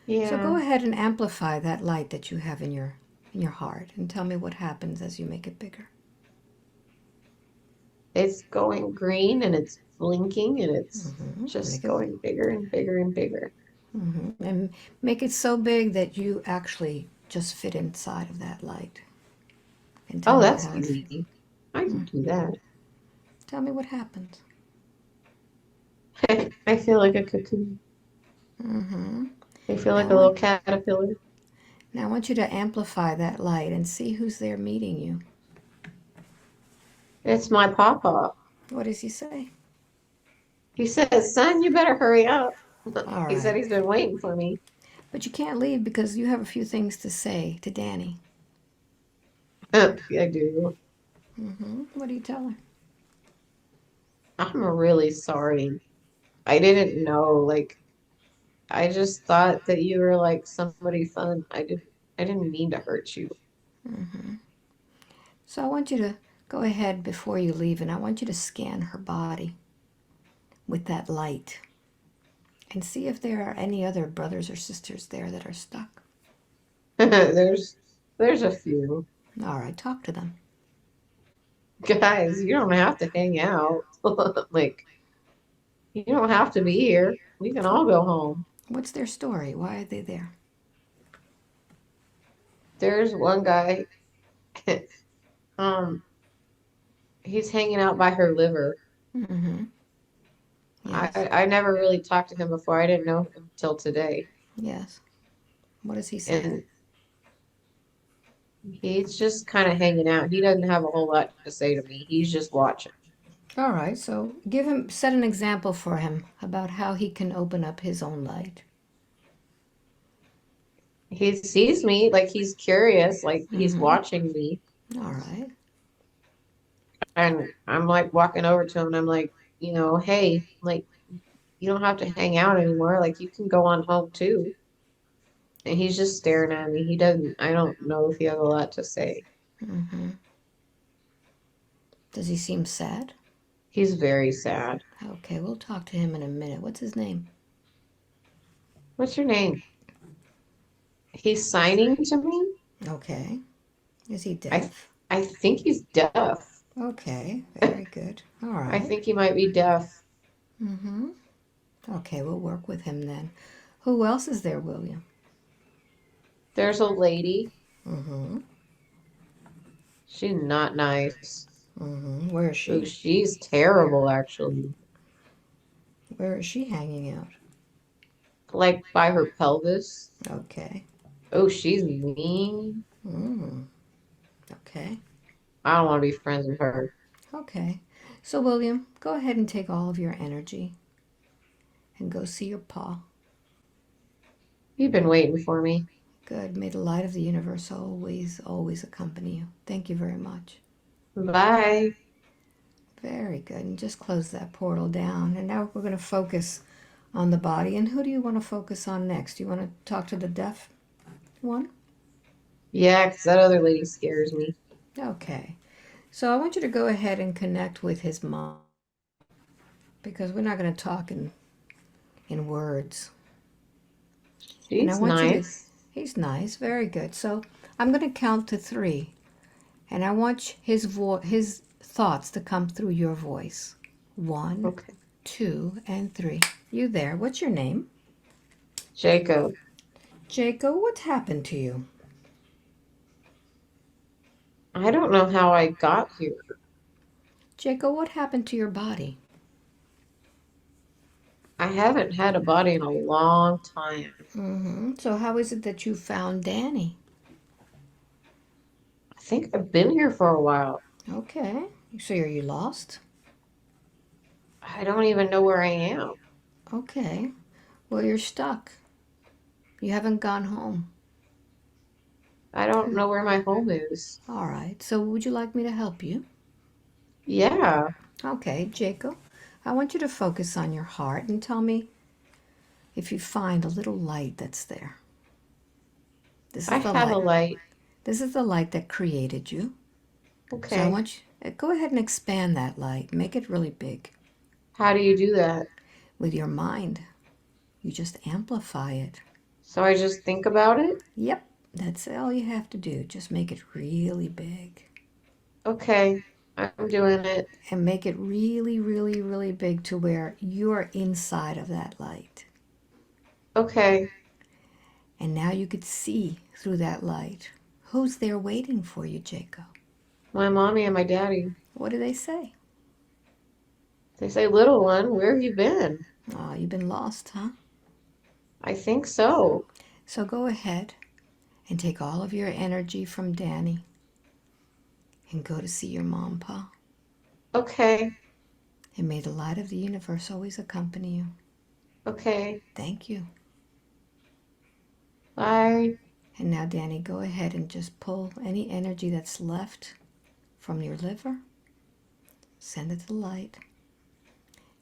So go Yeah. ahead and amplify that light that you have in your heart and tell me what happens as you make it bigger. It's going green and it's blinking and it's just Make it going bigger and bigger and bigger. and make it so big that you actually just fit inside of that light. And tell Oh, me that's how it feels. easy. I can do that. Tell me what happens. I feel like a cocoon. Mm-hmm. I feel like Now, a little caterpillar. now I want you to amplify that light and see who's there meeting you. It's my papa. What does he say? He says, son, you better hurry up. All He said right. he's been waiting for me. But you can't leave because you have a few things to say to Danny. I do. What do you tell her? I'm really sorry. I didn't know. I just thought that you were like somebody fun. I didn't mean to hurt you. So I want you to go ahead before you leave and I want you to scan her body with that light and see if there are any other brothers or sisters there that are stuck. There's a few. All right, talk to them. Guys, you don't have to hang out. Like, you don't have to be here. We can all go home. What's their story? Why are they there? There's one guy, um, he's hanging out by her liver. Mm-hmm. I Yes. I never really talked to him before. I didn't know him until today. Yes. What does he say? And he's just kind of hanging out. He doesn't have a whole lot to say to me. He's just watching. All right, so set an example for him about how he can open up his own light. He sees me, like he's curious, like he's Mm-hmm. watching me. All right. And I'm like walking over to him and I'm like, hey, like you don't have to hang out anymore. Like you can go on home too. And he's just staring at me. I don't know if he has a lot to say. Mm-hmm. Does he seem sad? He's very sad. Okay, we'll talk to him in a minute. What's his name? What's your name? He's signing to me? Okay. Is he I deaf? I think he's deaf. Okay, very good. All I right. think he might be deaf. Mm-hmm. Okay, we'll work with him then. Who else is there, William? There's a lady. Mm-hmm. She's not nice. Mm-hmm. Where is Oh, she? she's terrible, actually. Where is she hanging out? Like by her pelvis. Okay. Oh, she's mean. Mm. Okay. I don't want to be friends with her. Okay. So, William, go ahead and take all of your energy and go see your paw. You've been waiting for me. Good. May the light of the universe always, always accompany you. Thank you very much. Bye. Very good. And just close that portal down. And now we're going to focus on the body. And who do you want to focus on next? Do you want to talk to the deaf one? Yeah, because that other lady scares me. Okay. So I want you to go ahead and connect with his mom because we're not going to talk in words. And I She's want you to, nice. he's nice, very good. So I'm going to count to 3 and I want his thoughts to come through your voice. 1, Okay. 2, and 3. You there? What's your name? Jacob. Jacob, what happened to you? I don't know how I got here. Jacob, what happened to your body? I haven't had a body in a long time. So how is it that you found Danny? I think I've been here for a while. Okay. So are you lost? I don't even know where I am. Okay. Well, you're stuck. You haven't gone home. I don't know where my home is. All right. So would you like me to help you? Yeah, Okay, Jacob. I want you to focus on your heart and tell me if you find a little light that's there. This I is the have a light. light. This is the light that created you. So I Okay. want you go ahead and expand that light. Make it really big How do you do that? with your mind. You just amplify it. So I just think about it? Yep, that's all you have to do. Just make it really big. Okay, I'm doing it. And make it really, really, really big to where you're inside of that light. Okay, And now you could see through that light. Who's there waiting for you, Jacob? my mommy and my daddy. What do they say? They say, little one, where have you been? Oh, you've been lost, huh? I think so. So go ahead and take all of your energy from Danny and go to see your mom, Pa. Okay, And may the light of the universe always accompany you. okay. Thank you. Bye. And now, Danny, go ahead and just pull any energy that's left from your liver, send it to the light,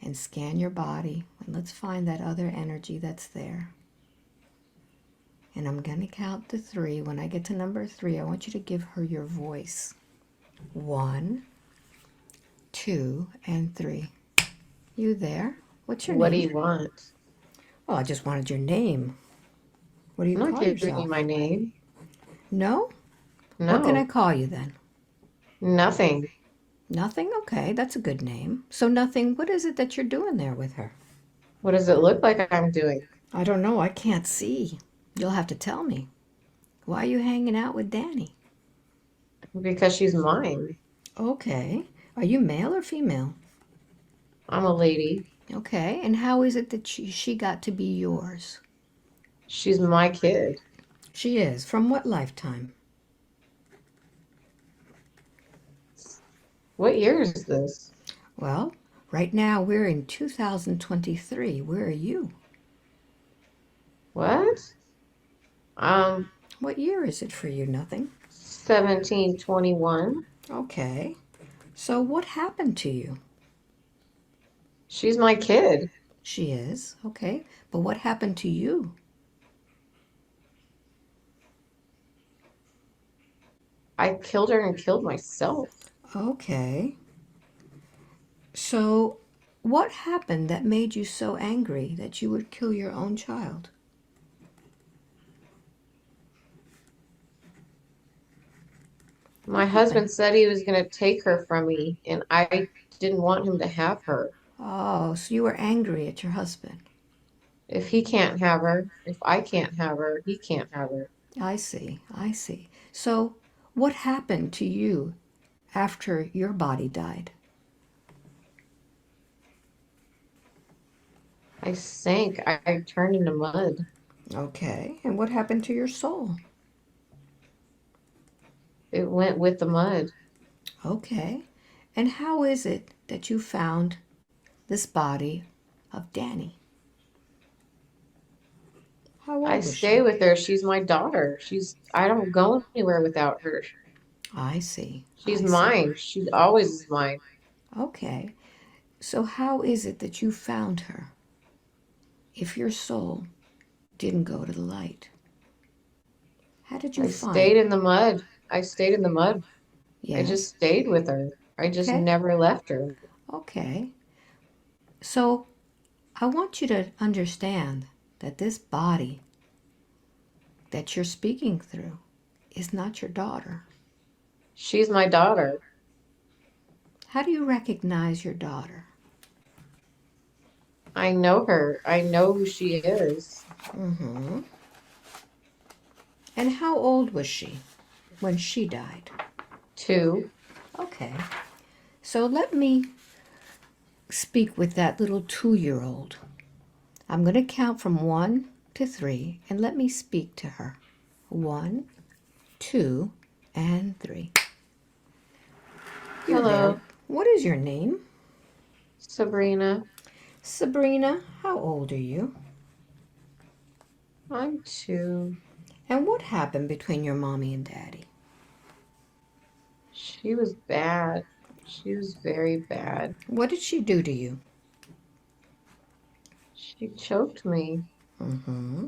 and scan your body. And let's find that other energy that's there. And I'm going to count to 3. When I get to number 3, I want you to give her your voice. 1, 2, and 3. You there? What's your What do name? you want? Oh, I just wanted your name. What do you I'm not call giving you yourself? my name. No? What can I No, call you then? nothing. Nothing? Okay, that's a good name. So, Nothing, what is it that you're doing there with her? What does it look like I'm doing? I don't know. I can't see. You'll have to tell me. Why are you hanging out with Danny? Because she's mine. Okay. Are you male or female? I'm a lady. Okay. And how is it that she got to be yours? She's my kid. She is. From what lifetime? What year is this? Well, right now we're in 2023. Where are you? What? Um, What year is it for you? Nothing. 1721. Okay. So what happened to you? She's my kid. She is. Okay. But what happened to you? I killed her and killed myself. Okay. So what happened that made you so angry that you would kill your own child? My What happened? husband said he was going to take her from me, and I didn't want him to have her. Oh, so you were angry at your husband. If he can't have her, if I can't have her, he can't have her. I see. I see. So what happened to you after your body died? I sank. I turned into mud. Okay. And what happened to your soul? It went with the mud. Okay. And how is it that you found this body of Danny? How I old was stay she? with her. She's my daughter. I don't go anywhere without her. I see. She's I see. mine. She always is mine. Okay. So how is it that you found her if your soul didn't go to the light? How did you I find? stayed in the mud. I stayed in the mud. I just Yes. stayed with her. I just Okay. never left her. Okay. So I want you to understand that this body that you're speaking through is not your daughter. She's my daughter. How do you recognize your daughter? I know her. I know who she is. Mm-hmm. And how old was she when she died? 2. Okay. So let me speak with that little 2-year-old. I'm going to count from 1 to 3 and let me speak to her. 1, 2, and 3. You're there. Hello, What is your name? Sabrina. Sabrina. How old are you? I'm 2. And what happened between your mommy and daddy? She was bad. She was very bad. What did she do to you? She choked me. Mm-hmm.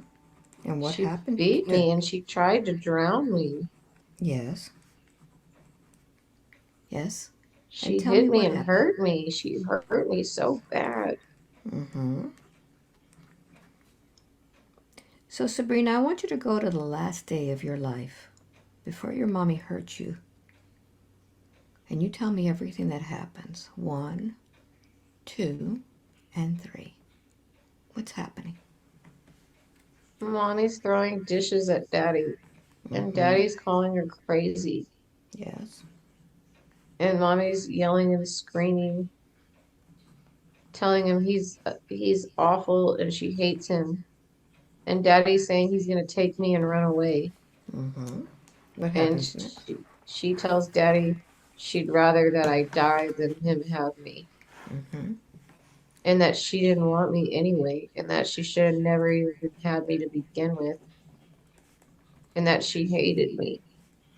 And what She happened beat to... me and she tried to drown me. Yes. Yes. And She tell me hit me what and happened. hurt me. She hurt me so bad. Mm-hmm. So, Sabrina, I want you to go to the last day of your life before your mommy hurt you. And you tell me everything that happens. 1, 2, and 3. What's happening? Mommy's throwing dishes at Daddy, and Mm-hmm. Daddy's calling her crazy. Yes. And Mommy's yelling and screaming, telling him he's awful and she hates him. And Daddy's saying he's gonna take me and run away. Mm-hmm. What And happens next? she tells Daddy she'd rather that I die than him have me. Mm-hmm. And that she didn't want me anyway, and that she should have never even had me to begin with, and that she hated me,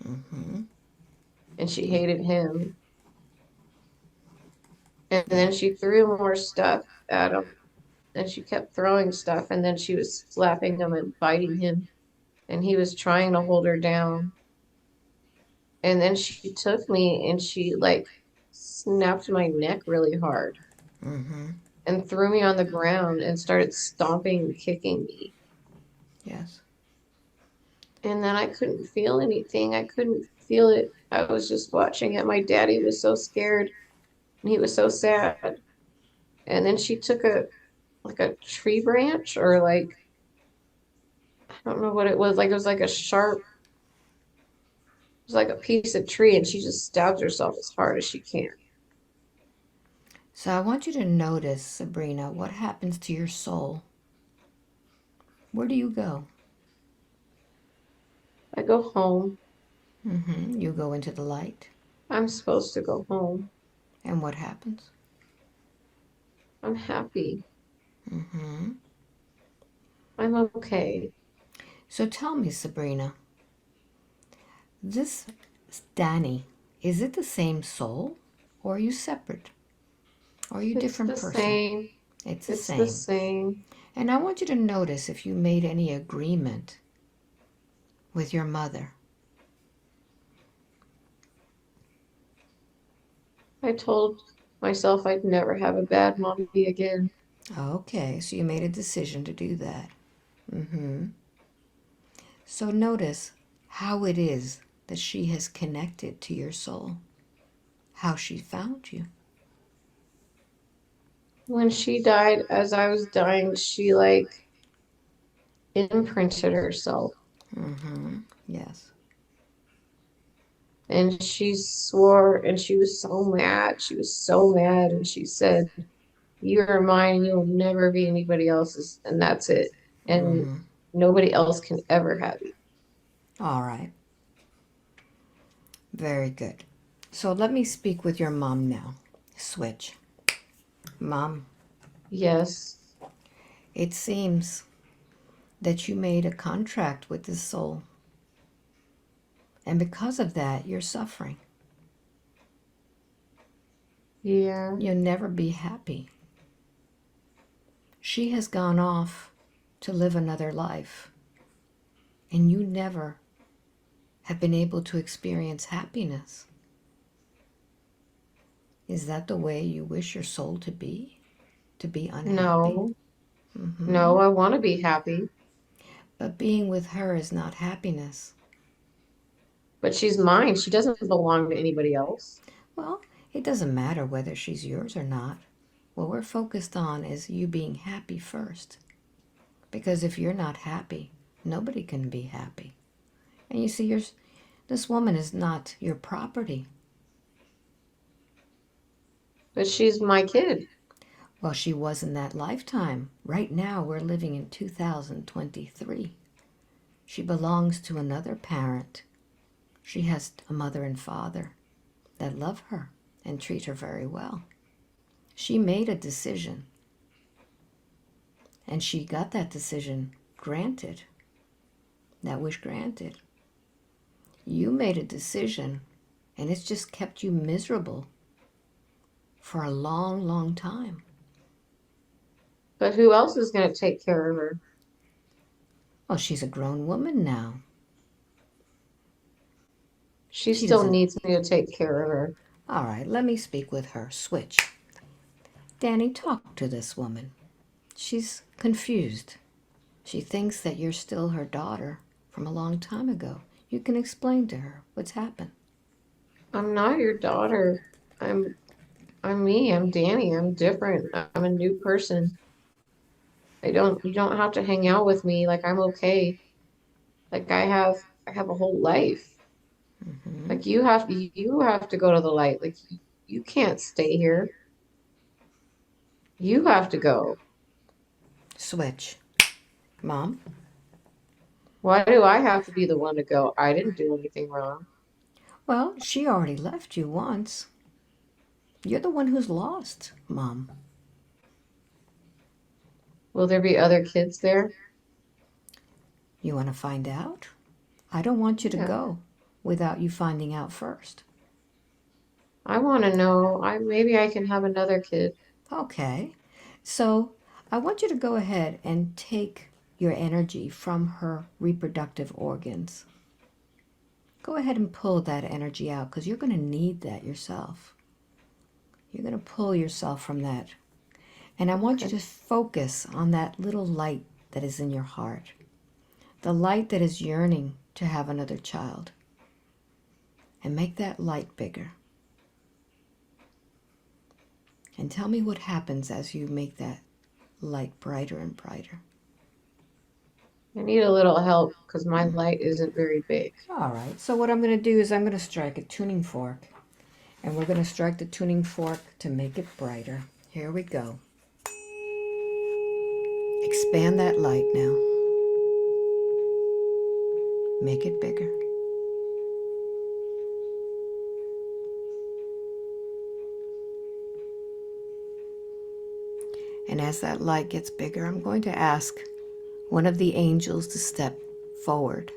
Mm-hmm. and she hated him. And Yeah. then she threw more stuff at him, and she kept throwing stuff, and then she was slapping him and biting him, and he was trying to hold her down. And then she took me and she like snapped my neck really hard Mm-hmm. and threw me on the ground and started stomping and kicking me. Yes. And then I couldn't feel anything. I couldn't feel it. I was just watching it. My daddy was so scared and he was so sad. And then she took a like a tree branch or like I don't know what it was. Like it was like a sharp, it was like a piece of tree, and she just stabbed herself as hard as she can. So I want you to notice, Sabrina, what happens to your soul. Where do you go? I go home. Mm-hmm. You go into the light. I'm supposed to go home. And what happens? I'm happy. Mm-hmm. I'm okay. So tell me, Sabrina, this Danny, is it the same soul? Or are you separate? Or are you a It's different the person? same. It's the It's the same. same. And I want you to notice if you made any agreement with your mother. I told myself I'd never have a bad mommy again. Okay, so you made a decision to do that. Mm-hmm. So notice how it is that she has connected to your soul, how she found you. When she died, as I was dying, she like imprinted herself. Mm-hmm. Yes. And she swore, and she was so mad. She was so mad. And she said, "You are mine, and you'll never be anybody else's. And that's it. And Mm-hmm. nobody else can ever have you." All right. Very good. So let me speak with your mom now. Switch. Mom, Yes. it seems that you made a contract with this soul. And because of that, you're suffering. Yeah. You'll never be happy. She has gone off to live another life, and you never have been able to experience happiness. Is that the way you wish your soul to be? To be unhappy? No. Mm-hmm. No, I want to be happy. But being with her is not happiness. But she's mine. She doesn't belong to anybody else. Well, it doesn't matter whether she's yours or not. What we're focused on is you being happy first. Because if you're not happy, nobody can be happy. And you see, this woman is not your property. But she's my kid. Well, she was in that lifetime. Right now, we're living in 2023. She belongs to another parent. She has a mother and father that love her and treat her very well. She made a decision, and she got that decision granted, that wish granted. You made a decision, and it's just kept you miserable for a long, long time. But who else is going to take care of her? Well, she's a grown woman now. She She still doesn't. needs me to take care of her. All right, let me speak with her. Switch. Danny, talk to this woman. She's confused. She thinks that you're still her daughter from a long time ago. You can explain to her what's happened. I'm not your daughter. I'm me. I'm Danny. I'm different. I'm a new person. You don't have to hang out with me. Like I'm okay. Like I have a whole life. Mm-hmm. Like you have to go to the light. Like you can't stay here. You have to go. Switch. Mom? Why do I have to be the one to go? I didn't do anything wrong. Well, she already left you once. You're the one who's lost, Mom. Will there be other kids there? You want to find out? I don't want you to Yeah. go without you finding out first. I want to know. Maybe I can have another kid. Okay. So I want you to go ahead and take your energy from her reproductive organs. Go ahead and pull that energy out because you're going to need that yourself. You're going to pull yourself from that. And I want you Okay. to focus on that little light that is in your heart. The light that is yearning to have another child. And make that light bigger. And tell me what happens as you make that light brighter and brighter. I need a little help because my light isn't very big. All right, so what I'm going to do is I'm going to strike a tuning fork. And we're going to strike the tuning fork to make it brighter. Here we go. Expand that light now. Make it bigger. And as that light gets bigger, I'm going to ask one of the angels to step forward.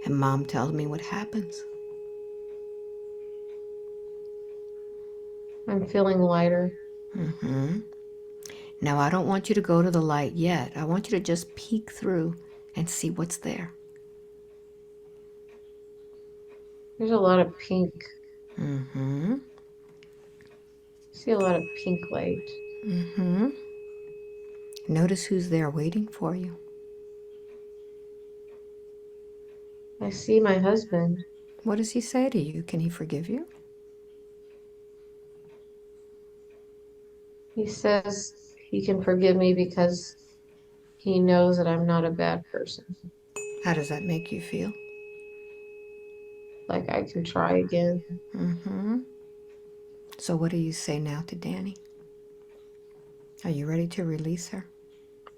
And Mom tells me what happens. I'm feeling lighter. Mm-hmm. Now, I don't want you to go to the light yet. I want you to just peek through and see what's there. There's a lot of pink. Mm-hmm. See a lot of pink light. Mm-hmm. Notice who's there waiting for you. I see my husband. What does he say to you? Can he forgive you? He says he can forgive me because he knows that I'm not a bad person. How does that make you feel? Like I can try again. Mm-hmm. So what do you say now to Danny? Are you ready to release her?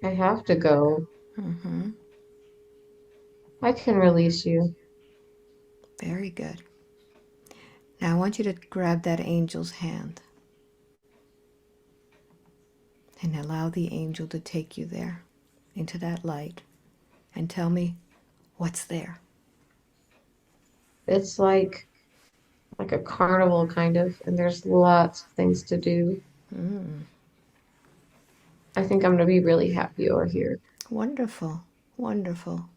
I have to go. Mm-hmm. I can release you. Very good. Now I want you to grab that angel's hand and allow the angel to take you there into that light and tell me what's there. It's like a carnival kind of, and there's lots of things to do. Mm. I think I'm gonna be really happy over here. Wonderful. Wonderful.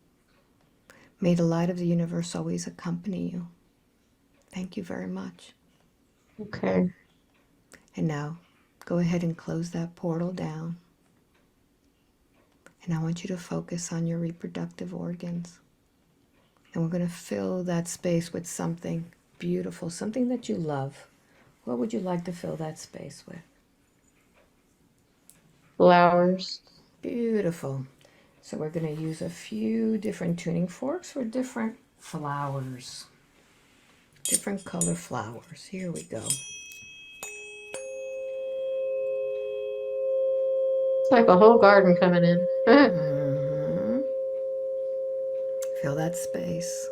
May the light of the universe always accompany you. Thank you very much. Okay. And now go ahead and close that portal down. And I want you to focus on your reproductive organs. And we're going to fill that space with something beautiful, something that you love. What would you like to fill that space with? Flowers. Beautiful. So we're going to use a few different tuning forks for different flowers. Different color flowers. Here we go. It's like a whole garden coming in. Mm-hmm. Fill that space.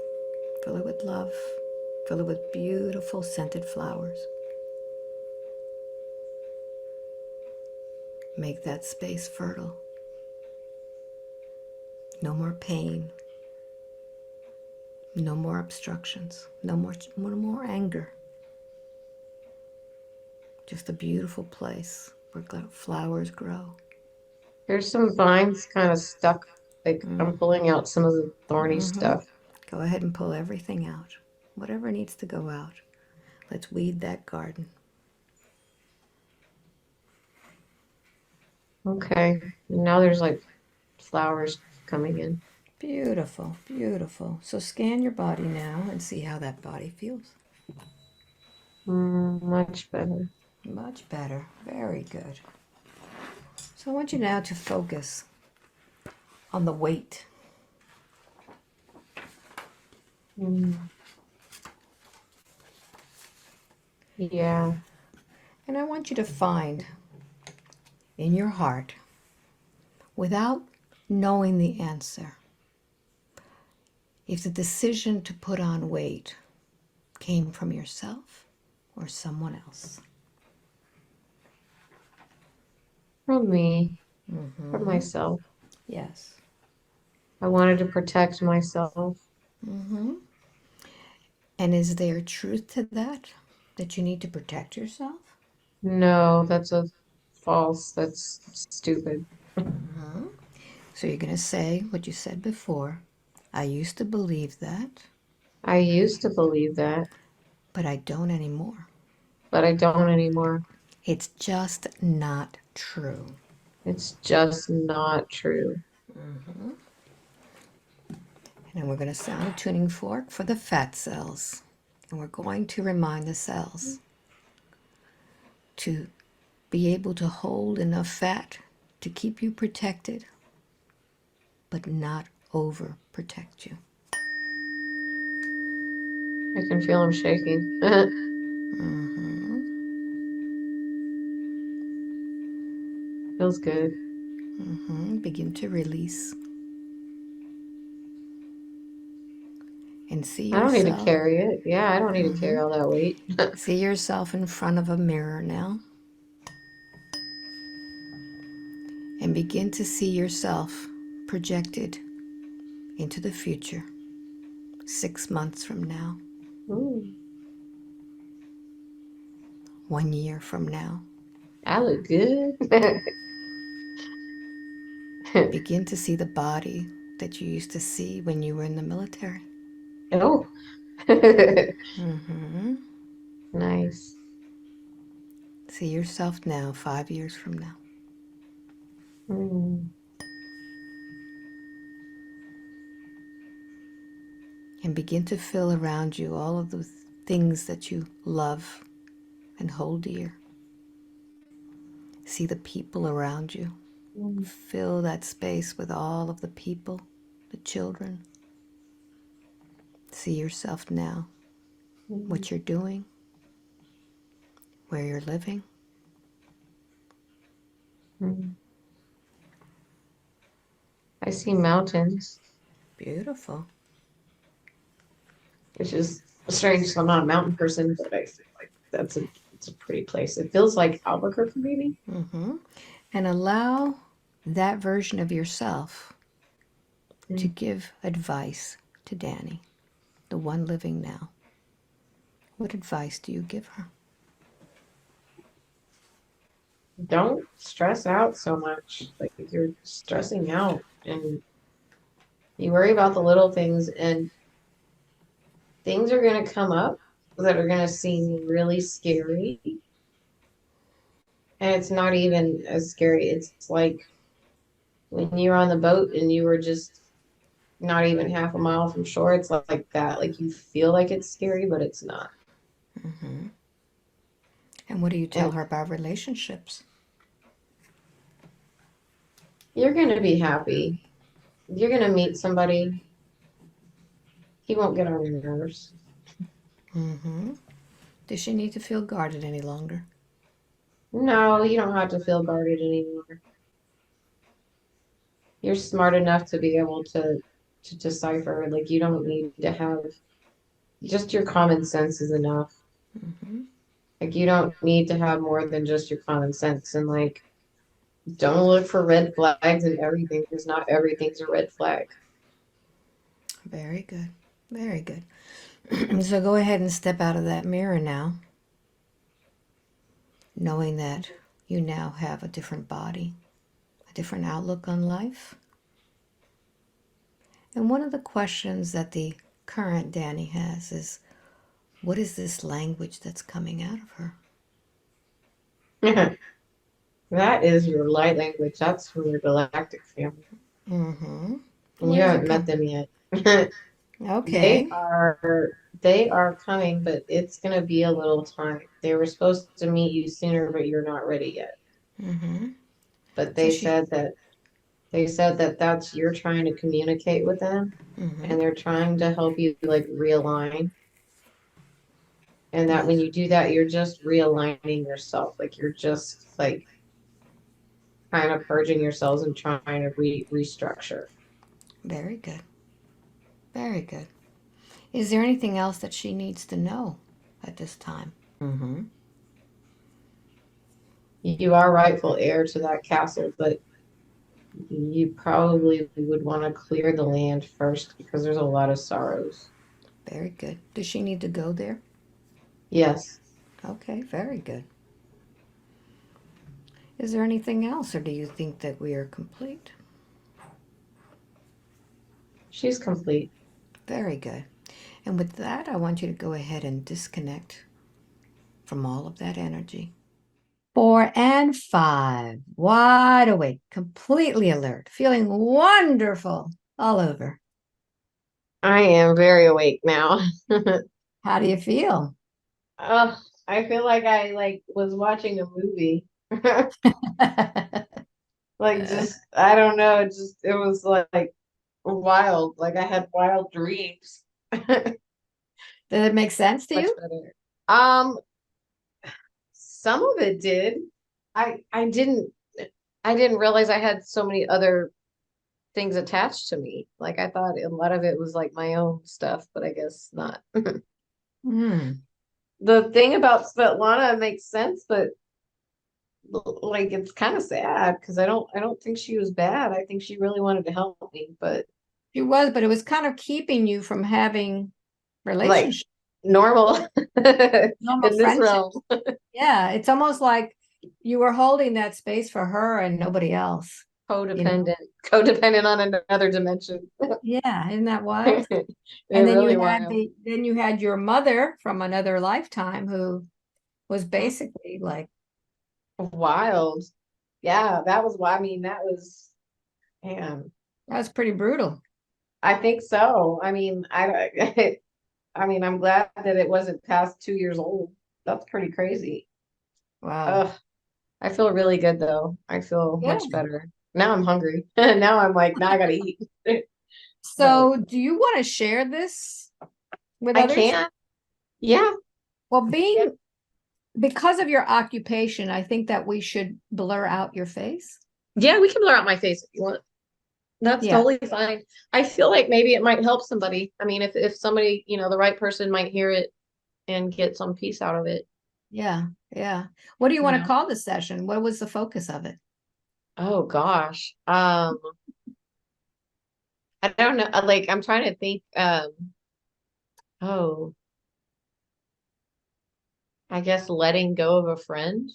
Fill it with love. Fill it with beautiful scented flowers. Make that space fertile. No more pain. No more obstructions. No more anger. Just a beautiful place where flowers grow. There's some vines kind of stuck. Like I'm pulling out some of the thorny stuff. Go ahead and pull everything out. Whatever needs to go out. Let's weed that garden. Okay. Now there's like flowers coming in. Beautiful, beautiful. So scan your body now and see how that body feels. Much better. Much better. Very good. So I want you now to focus on the weight. Yeah. And I want you to find in your heart, without knowing the answer, if the decision to put on weight came from yourself or someone else. From me. From myself. Yes. I wanted to protect myself. And is there truth to that? That you need to protect yourself? No, that's a false. That's stupid. So you're going to say what you said before. I used to believe that, I used to believe that, but I don't anymore. but I don't anymore. It's just not true. It's just not true. And then we're going to sound a tuning fork for the fat cells. And we're going to remind the cells to be able to hold enough fat to keep you protected, but not overprotect you. I can feel him shaking. Feels good. Begin to release. And see I don't need to yourself. carry it. Yeah, I don't need to carry all that weight. See yourself in front of a mirror now. And begin to see yourself projected into the future 6 months from now, Ooh, 1 year from now. I look good. Begin to see the body that you used to see when you were in the military. Oh. Nice. See yourself now, 5 years from now. And begin to feel around you all of the things that you love and hold dear. See the people around you. Fill that space with all of the people, the children. See yourself now, what you're doing, where you're living. I see mountains, Beautiful. which is strange. I'm not a mountain person, but I feel like it's a pretty place. It feels like Albuquerque, maybe. And allow that version of yourself to give advice to Danny, the one living now. What advice do you give her? Don't stress out so much. Like you're stressing out and you worry about the little things and things are going to come up that are going to seem really scary. And it's not even as scary. It's like when you're on the boat and you were just not even half a mile from shore. It's like that. Like you feel like it's scary, but it's not. And what do you tell And her about relationships? you're going to be happy. You're going to meet somebody. He won't get on your nerves. Mm-hmm. Does she need to feel guarded any longer? No, you don't have to feel guarded anymore. You're smart enough to be able to decipher. Like you don't need to have just your common sense is enough. Mm-hmm. Like you don't need to have more than just your common sense. And like don't look for red flags in everything because not everything's a red flag. Very good. Very good. So go ahead and step out of that mirror now, knowing that you now have a different body, a different outlook on life. And one of the questions that the current Danny has is, what is this language that's coming out of her? That is your light language. That's from your galactic family. Mm-hmm. And What you is it haven't met come? them yet. They Okay. are they are coming, but it's gonna be a little time. They were supposed to meet you sooner, but you're not ready yet. Mm-hmm. But So she. they said that that's you're trying to communicate with them Mm-hmm. and they're trying to help you like realign. And that when Yes. you do that, you're just realigning yourself. Like you're just like kind of purging yourselves and trying to restructure. Very good. Very good. Is there anything else that she needs to know at this time? Mm-hmm. You are rightful heir to that castle, but you probably would want to clear the land first because there's a lot of sorrows. Very good. Does she need to go there? Yes, Okay, very good. Is there anything else, or do you think that we are complete? she's complete. Very good. And with that, I want you to go ahead and disconnect from all of that energy. 4 and 5, wide awake, completely alert, feeling wonderful all over. I am very awake now. How do you feel? Oh, I feel like I like was watching a movie. Like just I don't know, it was like wild. Like I had wild dreams. Much Did it make sense to you? better. Um, some of it did. I didn't I didn't realize I had so many other things attached to me. Like I thought a lot of it was like my own stuff, but I guess not. Hmm. The thing about Svetlana makes sense, but like it's kind of sad because I don't think she was bad. I think she really wanted to help me, but It was, but it was kind of keeping you from having like relationship, normal normal in this realm, friendships. Yeah, it's almost like you were holding that space for her and nobody else, you know? codependent on another dimension. Yeah, isn't that wild? It And then really wild. you had your mother from another lifetime who was Hmm. basically like, Wild. Yeah, that was why I mean that was man. that was pretty brutal. I think so. I mean, I I mean, I'm glad that it wasn't past 2 years old. That's pretty crazy. Wow. Ugh, I feel really good though. I feel much Good. better. Now I'm hungry. Now I'm like, now I gotta eat. But So, do you want to share this with I others? can't. Yeah. Well, Yeah. because of your occupation, I think that we should blur out your face. Yeah, we can blur out my face if you want. That's Yeah, totally fine. I feel like maybe it might help somebody. I mean, if somebody, the right person might hear it and get some peace out of it, yeah, yeah. What do you you want to know. call the session? What was the focus of it? Oh gosh. I don't know. Like I'm trying to think, oh, I guess letting go of a friend.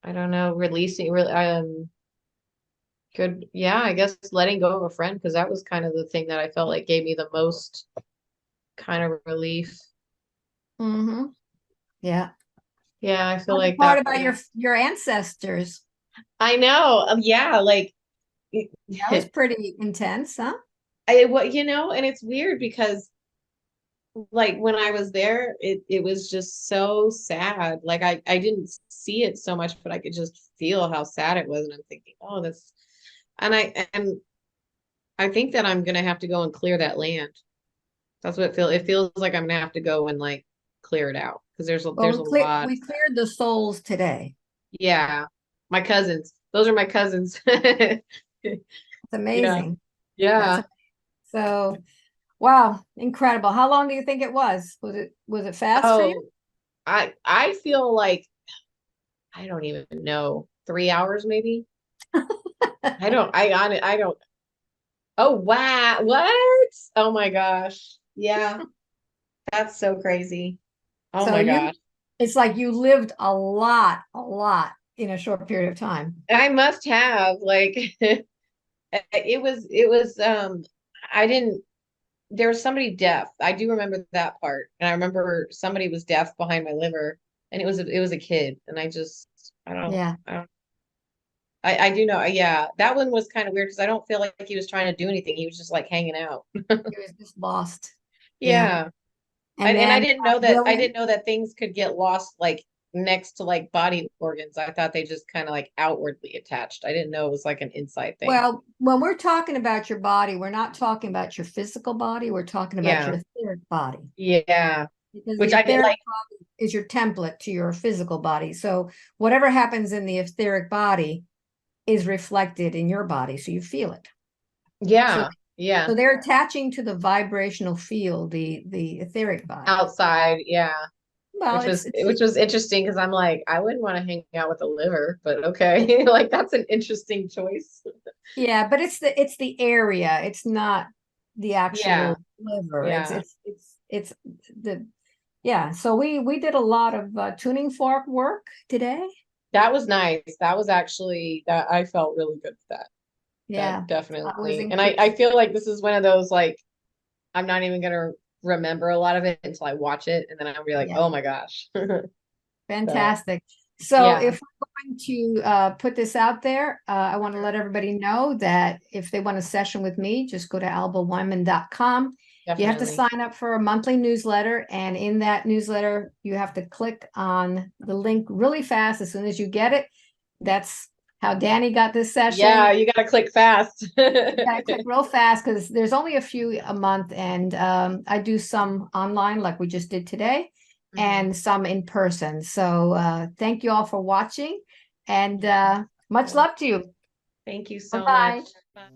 I don't know, releasing really good. Yeah, I guess letting go of a friend because that was kind of the thing that I felt like gave me the most kind of relief. Mm-hmm. Yeah. Yeah, I feel What like part that about was your ancestors? I know. Yeah, like That was pretty intense, huh? what and it's weird because like when I was there, it was just so sad. Like I didn't see it so much, but I could just feel how sad it was. And I'm thinking, oh, that's and I think that I'm gonna have to go and clear that land. That's what it feels like I'm gonna have to go and like clear it out because Well, there's a lot. we cleared the souls today. Yeah. My cousins. Those are my cousins. It's Yeah. amazing. That's Yeah. so wow, incredible. How long do you think it was? Was it fast for you? Oh, I feel like I don't even know, 3 hours maybe. I don't. Oh wow. What? Oh my gosh. Yeah. That's so crazy. Oh So my you gosh. it's like you lived a lot in a short period of time. I must have like it was I didn't there was somebody deaf. I do remember that part. And I remember somebody was deaf behind my liver and it was a kid and Yeah, I don't I do know. Yeah, that one was kind of weird because I don't feel like he was trying to do anything. He was just like hanging out. it was just lost. Yeah. Yeah. And And I then didn't know that William, things could get lost like next to like body organs. I thought they just kind of like outwardly attached. I didn't know it was like an inside thing. well, when we're talking about your body, we're not talking about your physical body, we're talking about your Yeah. etheric body. Yeah. Because Which the I did etheric like, body is your template to your physical body. So whatever happens in the etheric body is reflected in your body. So you feel it. So yeah. Yeah. so they're attaching to the vibrational field, the etheric body. Outside. Yeah. Well, it's Which was interesting because I'm like, I wouldn't want to hang out with a liver, but okay. Like that's an interesting choice. yeah, but it's the area. It's not the Yeah. actual liver. Yeah. It's the yeah. So we did a lot of tuning fork work today. That was nice. That was actually that I felt really good with that. Yeah, That that was definitely. And I increased. feel like this is one of those like I'm not even gonna remember a lot of it until I watch it and then I'll be like, Yeah, oh my gosh. So fantastic. So yeah. if we're going to put this out there, I want to let everybody know that if they want a session with me, just go to albaweinman.com. You have to Definitely. sign up for a monthly newsletter, and in that newsletter, you have to click on the link really fast as soon as you get it. That's how Danny got this Yeah, session. you gotta click fast. You gotta click real fast because there's only a few a month, and I do some online like we just did today, Mhm. and some in person. So thank you all for watching, and much love to you. Thank you so Bye-bye. much.